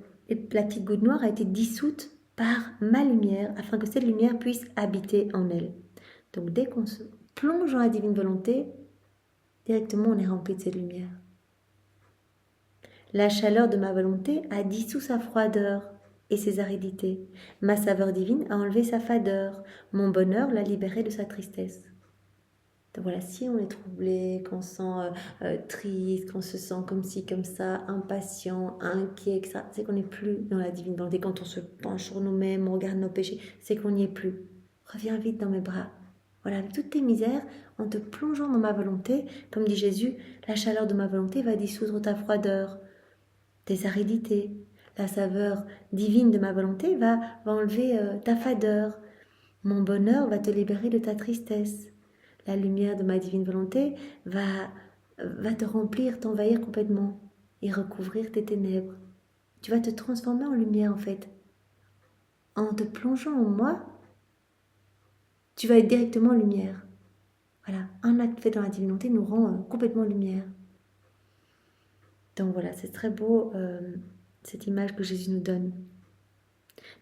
la petite goutte noire a été dissoute par ma lumière, afin que cette lumière puisse habiter en elle. Donc dès qu'on se plonge dans la divine volonté, directement on est rempli de cette lumière. La chaleur de ma volonté a dissous sa froideur et ses aridités. Ma saveur divine a enlevé sa fadeur. Mon bonheur l'a libéré de sa tristesse. Donc voilà, si on est troublé, qu'on se sent triste, qu'on se sent comme ci, comme ça, impatient, inquiet, etc., c'est qu'on n'est plus dans la divine volonté. Quand on se penche sur nous-mêmes, on regarde nos péchés, c'est qu'on n'y est plus. Reviens vite dans mes bras. Voilà, avec toutes tes misères, en te plongeant dans ma volonté, comme dit Jésus, la chaleur de ma volonté va dissoudre ta froideur, tes aridités. La saveur divine de ma volonté va enlever ta fadeur. Mon bonheur va te libérer de ta tristesse. La lumière de ma divine volonté va te remplir, t'envahir complètement et recouvrir tes ténèbres. Tu vas te transformer en lumière en fait. En te plongeant en moi, tu vas être directement lumière. Voilà, un acte fait dans la divine volonté nous rend complètement lumière. Donc voilà, c'est très beau cette image que Jésus nous donne.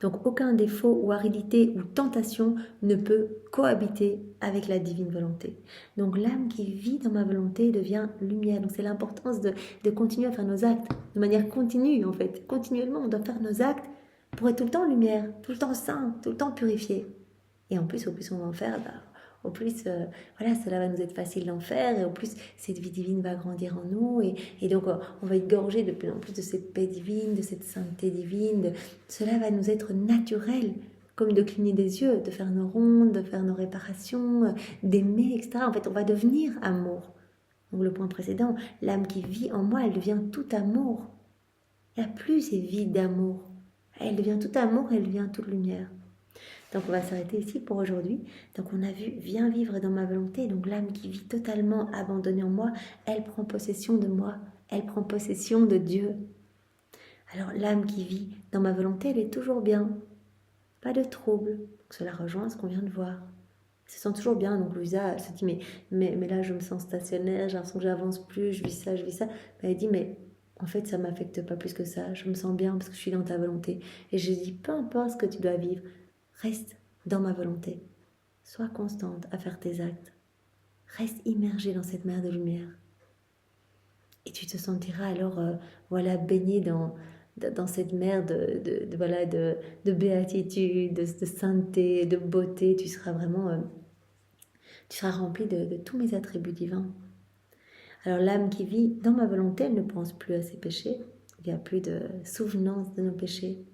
Donc aucun défaut ou aridité ou tentation ne peut cohabiter avec la divine volonté. Donc l'âme qui vit dans ma volonté devient lumière. Donc c'est l'importance de continuer à faire nos actes de manière continue en fait. Continuellement, on doit faire nos actes pour être tout le temps lumière, tout le temps saint, tout le temps purifié. Et en plus, au plus on va en faire, au plus cela va nous être facile d'en faire et au plus cette vie divine va grandir en nous et donc on va être gorgé de plus en plus de cette paix divine, de cette sainteté divine. Cela va nous être naturel, comme de cligner des yeux, de faire nos rondes, de faire nos réparations, d'aimer, etc. En fait, on va devenir amour. Donc le point précédent, l'âme qui vit en moi, elle devient tout amour. Il n'y a plus ces vides d'amour. Elle devient tout amour, elle devient toute lumière. Donc on va s'arrêter ici pour aujourd'hui. Donc on a vu, viens vivre dans ma volonté. Donc l'âme qui vit totalement abandonnée en moi, elle prend possession de moi. Elle prend possession de Dieu. Alors l'âme qui vit dans ma volonté, elle est toujours bien. Pas de trouble. Donc, cela rejoint ce qu'on vient de voir. Elle se sent toujours bien. Donc Louisa, elle se dit, mais là je me sens stationnaire, j'ai l'impression que j'avance plus, je vis ça. Elle dit, mais en fait, ça ne m'affecte pas plus que ça. Je me sens bien parce que je suis dans ta volonté. Et je dis, peu importe ce que tu dois vivre, reste dans ma volonté. Sois constante à faire tes actes. Reste immergée dans cette mer de lumière. Et tu te sentiras alors, voilà, baigné dans cette mer de béatitude, de sainteté, de beauté. Tu seras vraiment, tu seras rempli de tous mes attributs divins. Alors l'âme qui vit dans ma volonté, elle ne pense plus à ses péchés. Il n'y a plus de souvenance de nos péchés.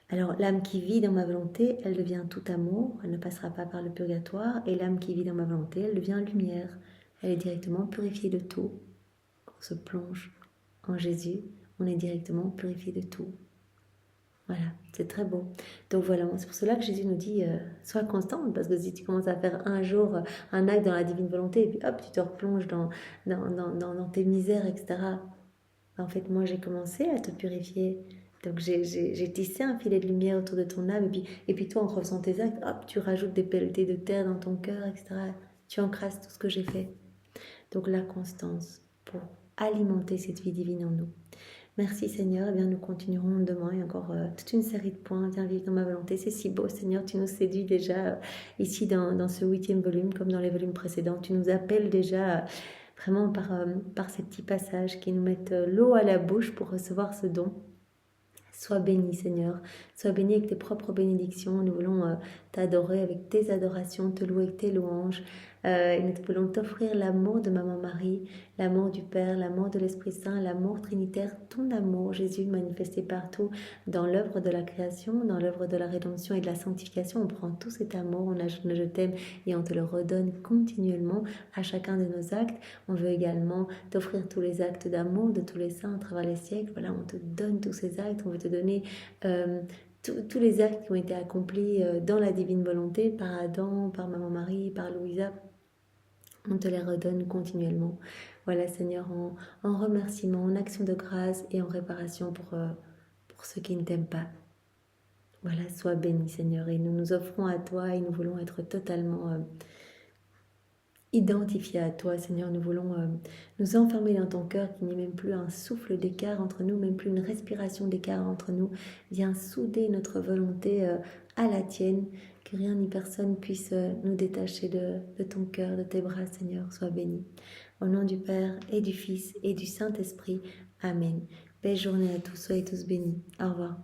Alors l'âme qui vit dans ma volonté, elle devient tout amour, elle ne passera pas par le purgatoire. Et l'âme qui vit dans ma volonté, elle devient lumière. Elle est directement purifiée de tout. Quand on se plonge en Jésus, on est directement purifié de tout. Voilà, c'est très beau. Donc voilà, c'est pour cela que Jésus nous dit, sois constante, parce que si tu commences à faire un jour un acte dans la divine volonté, et puis hop, tu te replonges dans tes misères, etc. En fait, moi, j'ai commencé à te purifier. Donc j'ai tissé un filet de lumière autour de ton âme, et puis toi, en refaisant tes actes, hop, tu rajoutes des pelletées de terre dans ton cœur, etc. Tu encrasses tout ce que j'ai fait. Donc la constance pour alimenter cette vie divine en nous. Merci Seigneur, eh bien nous continuerons demain. Il y a encore toute une série de points. Viens vivre dans ma volonté. C'est si beau Seigneur, tu nous séduis déjà ici dans ce 8e volume, comme dans les volumes précédents. Tu nous appelles déjà vraiment par ces petits passages qui nous mettent l'eau à la bouche pour recevoir ce don. Sois béni Seigneur, sois béni avec tes propres bénédictions. Nous voulons t'adorer avec tes adorations, te louer avec tes louanges. Et nous voulons t'offrir l'amour de Maman Marie, l'amour du Père, l'amour de l'Esprit Saint, l'amour trinitaire, ton amour, Jésus, manifesté partout dans l'œuvre de la création, dans l'œuvre de la rédemption et de la sanctification. On prend tout cet amour, on ajoute le je t'aime et on te le redonne continuellement à chacun de nos actes. On veut également t'offrir tous les actes d'amour de tous les saints à travers les siècles. Voilà, on te donne tous ces actes, on veut te donner tous les actes qui ont été accomplis dans la divine volonté par Adam, par Maman Marie, par Louisa. On te les redonne continuellement. Voilà Seigneur, en remerciement, en action de grâce et en réparation pour ceux qui ne t'aiment pas. Voilà, sois béni Seigneur, et nous nous offrons à toi et nous voulons être totalement identifiés à toi Seigneur. Nous voulons nous enfermer dans ton cœur, qu'il n'y ait même plus un souffle d'écart entre nous, même plus une respiration d'écart entre nous. Viens souder notre volonté à la tienne, que rien ni personne puisse nous détacher de ton cœur, de tes bras Seigneur. Sois béni. Au nom du Père et du Fils et du Saint-Esprit. Amen. Belle journée à tous, soyez tous bénis. Au revoir.